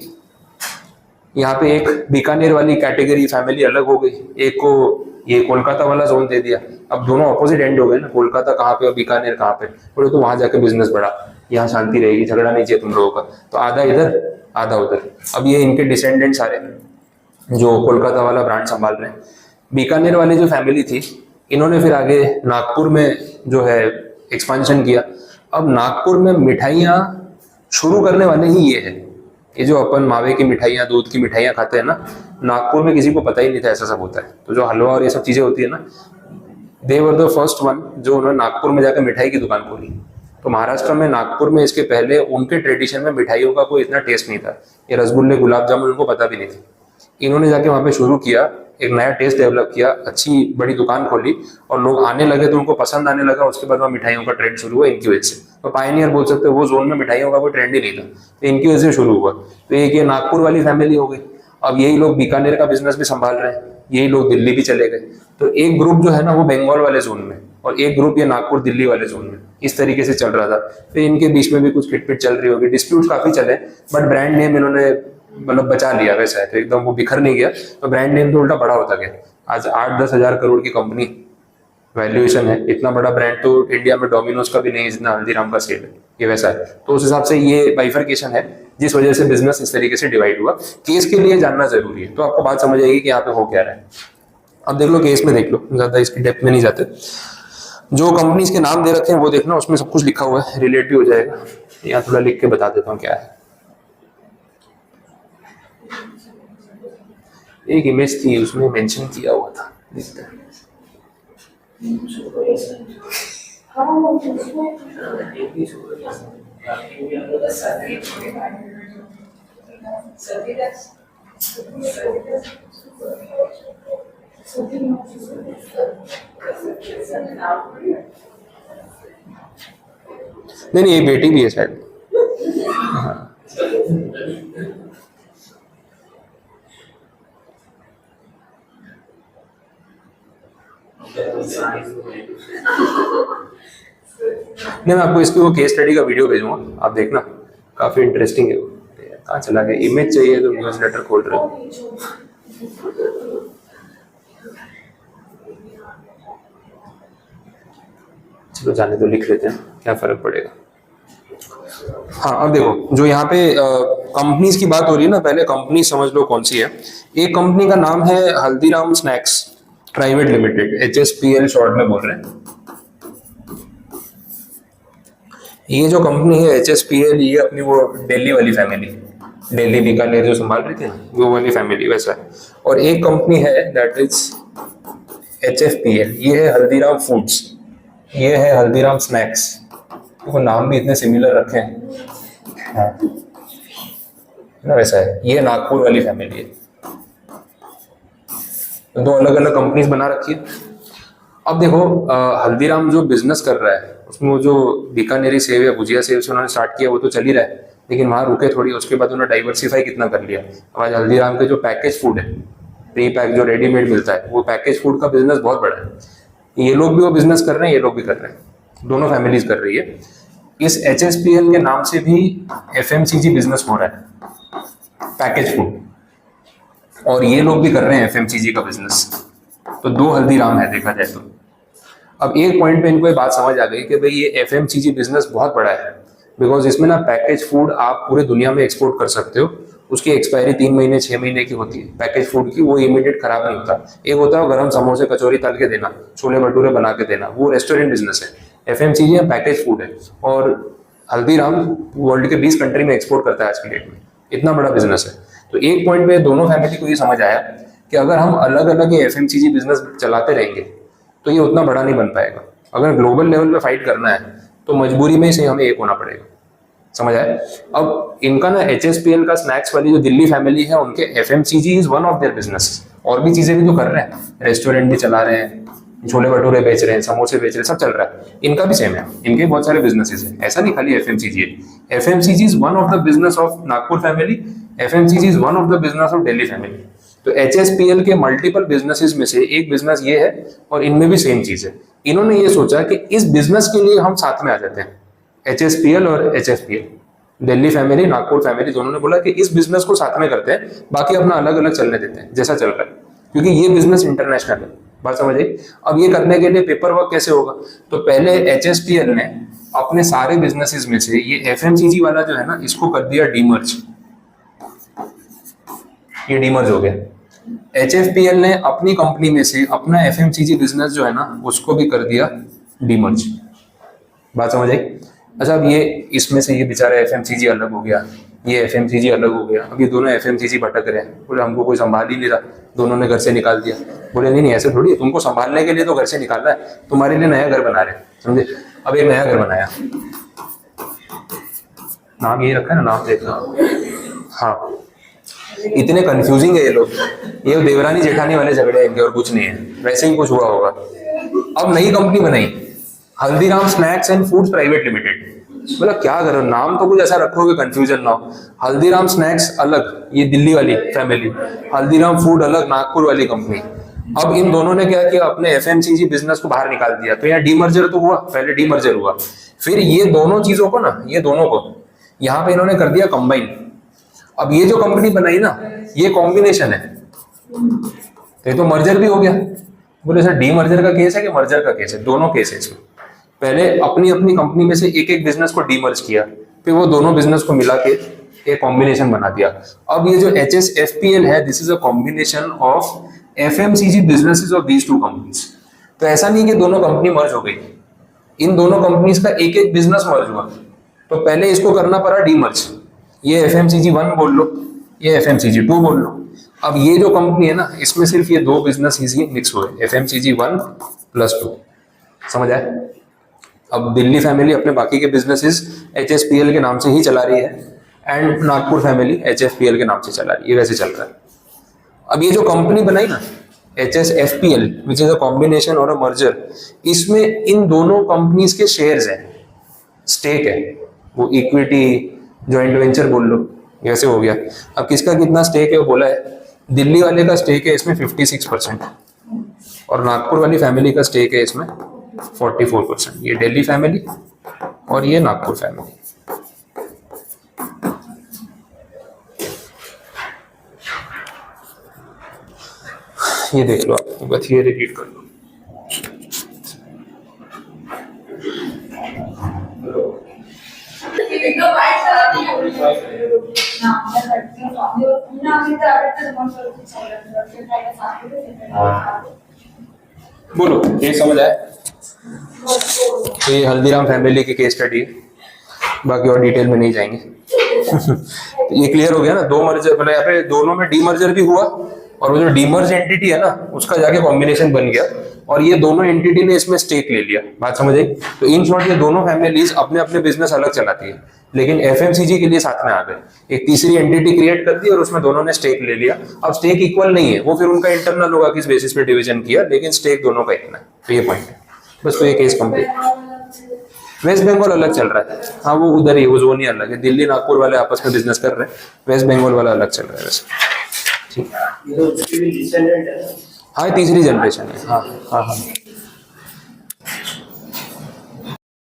यहाँ पे एक बीकानेर वाली कैटेगरी फैमिली अलग हो गई, एक को ये कोलकाता वाला जोन दे दिया। अब दोनों ऑपोजिट एंड हो गए ना, कोलकाता कहाँ पे और बीकानेर कहाँ पे, बोले तो वहां जाके बिजनेस बढ़ा, यहाँ शांति रहेगी, झगड़ा नहीं चाहिए तुम लोगों का, तो आधा इधर आधा उधर। अब ये इनके डिसेंडेंट्स सारे जो कोलकाता वाला ब्रांड संभाल रहे हैं। बीकानेर वाली जो फैमिली थी इन्होंने फिर आगे नागपुर में जो है एक्सपांशन किया। अब नागपुर में मिठाइयाँ शुरू करने वाले ही ये है, ये जो अपन मावे की मिठाइयाँ, दूध की मिठाइयाँ खाते हैं ना, नागपुर में किसी को पता ही नहीं था ऐसा सब होता है। तो जो हलवा और ये सब चीजें होती है ना, दे वर द फर्स्ट वन जो उन्होंने नागपुर में जाकर मिठाई की दुकान खोली। तो महाराष्ट्र में नागपुर में इसके पहले उनके ट्रेडिशन में मिठाइयों का कोई इतना टेस्ट नहीं था, ये रसगुल्ले गुलाब जामुन उनको पता भी नहीं थी। इन्होंने जाके वहाँ पे शुरू किया, एक नया टेस्ट डेवलप किया, अच्छी बड़ी दुकान खोली और लोग आने लगे तो उनको पसंद आने लगा। उसके बाद वहाँ मिठाइयों का ट्रेंड शुरू हुआ इनकी वजह से। तो पायनियर बोल सकते हो, वो जोन में मिठाइयों का कोई ट्रेंड ही नहीं था, तो इनकी वजह से शुरू हुआ। तो एक ये नागपुर वाली फैमिली हो गई। अब यही लोग बीकानेर का बिजनेस भी संभाल रहे हैं, यही लोग दिल्ली भी चले गए। तो एक ग्रुप जो है ना वो बंगाल वाले जोन में और एक ग्रुप ये नागपुर दिल्ली वाले जोन में, इस तरीके से चल रहा था। फिर इनके बीच में भी कुछ खिटपिट चल रही होगी, डिस्प्यूट काफी चले, बट ब्रांड नेम इन्होंने मतलब बचा लिया वैसा है, तो एकदम वो बिखर नहीं गया। तो ब्रांड नेम तो उल्टा बड़ा होता गया। आज 8-10 हजार करोड़ की कंपनी वैल्यूएशन है, इतना बड़ा ब्रांड तो इंडिया में डोमिनोज का भी नहीं, जितना हल्दीराम का सेल है, ये वैसा है। तो उस हिसाब से ये बाइफर्केशन है जिस वजह से बिजनेस इस तरीके से डिवाइड हुआ। केस के लिए जानना जरूरी है, तो आपको बात समझ आएगी कि यहाँ पे हो क्या रहा है। अब देख लो केस में, देख लो, ज्यादा इसकी डेप्थ में नहीं जाते। जो कंपनीज के नाम दे रखे हैं वो देखना, उसमें सब कुछ लिखा हुआ है, रिलेट भी हो जाएगा। यहाँ थोड़ा लिख के बता देता हूँ क्या है। एक इमेज थी उसमें मेंशन किया हुआ था, नहीं ये बेटी भी है शायद। हाँ। नहीं, मैं आपको इसकी वो केस स्टडी का वीडियो भेजूंगा, आप देखना, काफी इंटरेस्टिंग है वो। कहाँ चला गया, इमेज चाहिए तो न्यूज लेटर खोल रहे हो। चलो जाने तो, लिख लेते हैं, क्या फर्क पड़ेगा। हाँ, अब देखो जो यहाँ पे कंपनीज की बात हो रही है ना, पहले कंपनी समझ लो कौन सी है। एक कंपनी का नाम है Haldiram snacks private limited, HSPL short में बोल रहे हैं। ये जो कंपनी है HSPL, ये अपनी वो दिल्ली वाली फैमिली, दिल्ली बीकानेर जो संभाल रही थी ना, वो वाली फैमिली वैसा है। और एक कंपनी है दैट इज HFPL, ये है हल्दीराम फूड्स, ये है हल्दीराम स्नैक्स। देखो नाम भी इतने सिमिलर रखे हैं, हाँ ना, वैसा है। ये नागपुर वाली फैमिली है, दो अलग अलग कंपनीज बना रखी है। अब देखो हल्दीराम जो बिजनेस कर रहा है उसमें वो जो बीकानेरी सेव या भुजिया सेव से उन्होंने स्टार्ट किया वो तो चल ही रहा है, लेकिन वहाँ रुके थोड़ी, उसके बाद उन्होंने डाइवर्सिफाई कितना कर लिया। अब आज हल्दीराम के जो पैकेज फूड है, प्री पैक जो रेडीमेड मिलता है, वो पैकेज फूड का बिजनेस बहुत बड़ा है। ये लोग भी वो बिजनेस कर रहे हैं, ये लोग भी कर रहे हैं, दोनों फैमिलीज कर रही है। इस HSPL के नाम से भी FMCG बिजनेस हो रहा है, पैकेज फूड, और ये लोग भी कर रहे हैं FMCG का बिजनेस। तो दो हल्दीराम है देखा जाए तो। अब एक पॉइंट पे इनको ये बात समझ आ गई कि भाई ये FMCG बिजनेस बहुत बड़ा है, बिकॉज इसमें ना पैकेज फूड आप पूरे दुनिया में एक्सपोर्ट कर सकते हो। उसकी एक्सपायरी 3 महीने 6 महीने की होती है पैकेज फूड की, वो इमीडिएट खराब नहीं होता। एक होता है गरम समोसे कचौरी तल के देना, छोले भटूरे बना के देना, वो रेस्टोरेंट बिजनेस है। FMCG है, पैकेज फूड है, और हल्दीराम वर्ल्ड के 20 कंट्री में एक्सपोर्ट करता है आज की डेट में, इतना बड़ा बिजनेस है। तो एक पॉइंट पे दोनों फैमिली को ये समझ आया कि अगर हम अलग अलग ये FMCG बिजनेस चलाते रहेंगे तो ये उतना बड़ा नहीं बन पाएगा। अगर ग्लोबल लेवल पे फाइट करना है तो मजबूरी में से हमें एक होना पड़ेगा, समझ आया। अब इनका ना HSPL का स्नैक्स वाली जो दिल्ली फैमिली है, उनके FMCG is one of their business. और भी चीजें भी तो कर रहे हैं, रेस्टोरेंट भी चला रहे हैं, छोले भटूरे बेच रहे हैं, समोसे बेच रहे हैं, सब चल रहा है। इनका भी सेम है, इनके बहुत सारे बिजनेसेस हैं, ऐसा नहीं खाली FMCG है। FMCG is one of the business of Nagpur family, FMCG is one of the business of Delhi family. तो HSPL के मल्टीपल बिजनेसेस में से एक बिजनेस ये है, और इनमें भी सेम चीज है। इन्होंने ये सोचा कि इस बिजनेस के लिए हम साथ में आ जाते हैं, HSPL और HFPL, Delhi family Nagpur family दोनों ने बोला कि इस बिजनेस को साथ में करते हैं, बाकी अपना अलग अलग चलने देते हैं जैसा चल रहा है, क्योंकि ये बिजनेस इंटरनेशनल है। बात समझिए। अब ये करने के लिए पेपर वर्क कैसे होगा, तो पहले HSPL ने अपने सारे बिजनेसेस में से ये FMCG वाला जो है ना, इसको कर दिया डीमर्ज, ये डीमर्ज हो गया। HFPL ने अपनी कंपनी में से अपना FMCG बिजनेस जो है ना, उसको भी कर दिया डीमर्ज। बात समझ आई। अच्छा, अब ये इसमें से ये बेचारा FMCG अलग हो गया, ये FMCG अलग हो गया। अब ये दोनों FMCG भटक रहे हैं, बोले हमको कोई संभाल ही नहीं रहा, दोनों ने घर से निकाल दिया। बोले नहीं नहीं, ऐसे थोड़ी है, तुमको संभालने के लिए तो घर से निकालना है, तुम्हारे लिए नया घर बना रहे हैं, समझे। अब एक नया घर बनाया, नाम ये रखा है ना, नाम देखना। हाँ, इतने कंफ्यूजिंग है ये लोग, ये देवरानी जेठानी वाले झगड़े हैं इनके, और कुछ नहीं है, वैसे ही कुछ हुआ होगा। अब नई कंपनी बनाई, Haldiram snacks and foods private limited. बोला क्या करो, नाम तो कुछ ऐसा रखोगे कंफ्यूजन ना हो। हल्दीराम स्नैक्स अलग, ये दिल्ली वाली फैमिली, हल्दीराम फूड अलग, नागपुर वाली कंपनी। अब इन दोनों ने क्या किया, अपने FMCG बिजनेस को बाहर निकाल दिया। तो यहाँ डीमर्जर तो हुआ, पहले डीमर्जर हुआ, फिर ये दोनों चीजों को ना, ये दोनों को यहाँ पे इन्होंने कर दिया कंबाइन। अब ये जो कंपनी बनाई ना, ये कॉम्बिनेशन है, तो ये तो मर्जर भी हो गया। बोले सर डीमर्जर का केस है कि मर्जर का केस है? दोनों केस है इसमें। पहले अपनी अपनी कंपनी में से एक एक बिजनेस को डीमर्ज किया, फिर वो दोनों बिजनेस को मिला के एक कॉम्बिनेशन बना दिया। अब ये जो HSFPL है, this is a combination of FMCG businesses of these two companies. तो ऐसा नहीं कि दोनों कंपनी मर्ज हो गई, इन दोनों कंपनीज का एक एक बिजनेस मर्ज हुआ। तो पहले इसको करना पड़ा डीमर्ज, ये FMCG 1 बोल लो, ये FMCG 2 बोल लो। अब ये जो कंपनी है ना, इसमें सिर्फ ये दो बिजनेस ही मिक्स हुए, FMCG 1 + 2, समझ आए। अब दिल्ली फैमिली अपने बाकी के बिजनेसेस HSPL के नाम से ही चला रही है, एंड नागपुर फैमिली HFPL के नाम से चला रही है, ये वैसे चल रहा है। अब ये जो कंपनी बनाई ना HSFPL, which is a combination और अ मर्जर, इसमें इन दोनों कंपनीज के शेयर्स हैं, स्टेक है, वो इक्विटी जॉइंट वेंचर बोल लो, ऐसे हो गया। अब किसका कितना स्टेक है वो बोला है, दिल्ली वाले का स्टेक है इसमें 56%, और नागपुर वाली फैमिली का स्टेक है इसमें 44%। ये दिल्ली फैमिली और ये नागपुर फैमिली। ये देख लो, आप बस ये रिपीट कर लो। बोलो, ये समझ आए? तो ये हल्दीराम फैमिली की केस स्टडी है, बाकी और डिटेल में नहीं जाएंगे। तो ये क्लियर हो गया ना, दो मर्जर, मतलब यहाँ पे दोनों में डीमर्जर भी हुआ, और वो जो डीमर्ज एंटिटी है ना, उसका जाके कॉम्बिनेशन बन गया, और ये दोनों एंटिटी ने इसमें स्टेक ले लिया। बात समझ आई? तो इन शॉर्ट ये दोनों फैमिलीज अपने अपने बिजनेस अलग चलाती है, लेकिन एफएमसीजी के लिए साथ में आ गए। एक तीसरी एंटिटी क्रिएट कर दी और उसमें दोनों ने स्टेक ले लिया। अब स्टेक इक्वल नहीं है, वो फिर उनका इंटरनल होगा किस बेसिस पे डिवीजन किया, लेकिन स्टेक दोनों का इतना है। तो ये पॉइंट है बस। तो ये केस कंप्लीट। वेस्ट बंगाल अलग चल रहा है, हाँ वो उधर ही, वो जोन ही अलग है। दिल्ली नागपुर वाले आपस में बिजनेस कर रहे हैं, वेस्ट बंगाल वाला अलग चल रहा है वैसे। ठीक, हाँ तीसरी जनरेशन है। हाँ हाँ हाँ।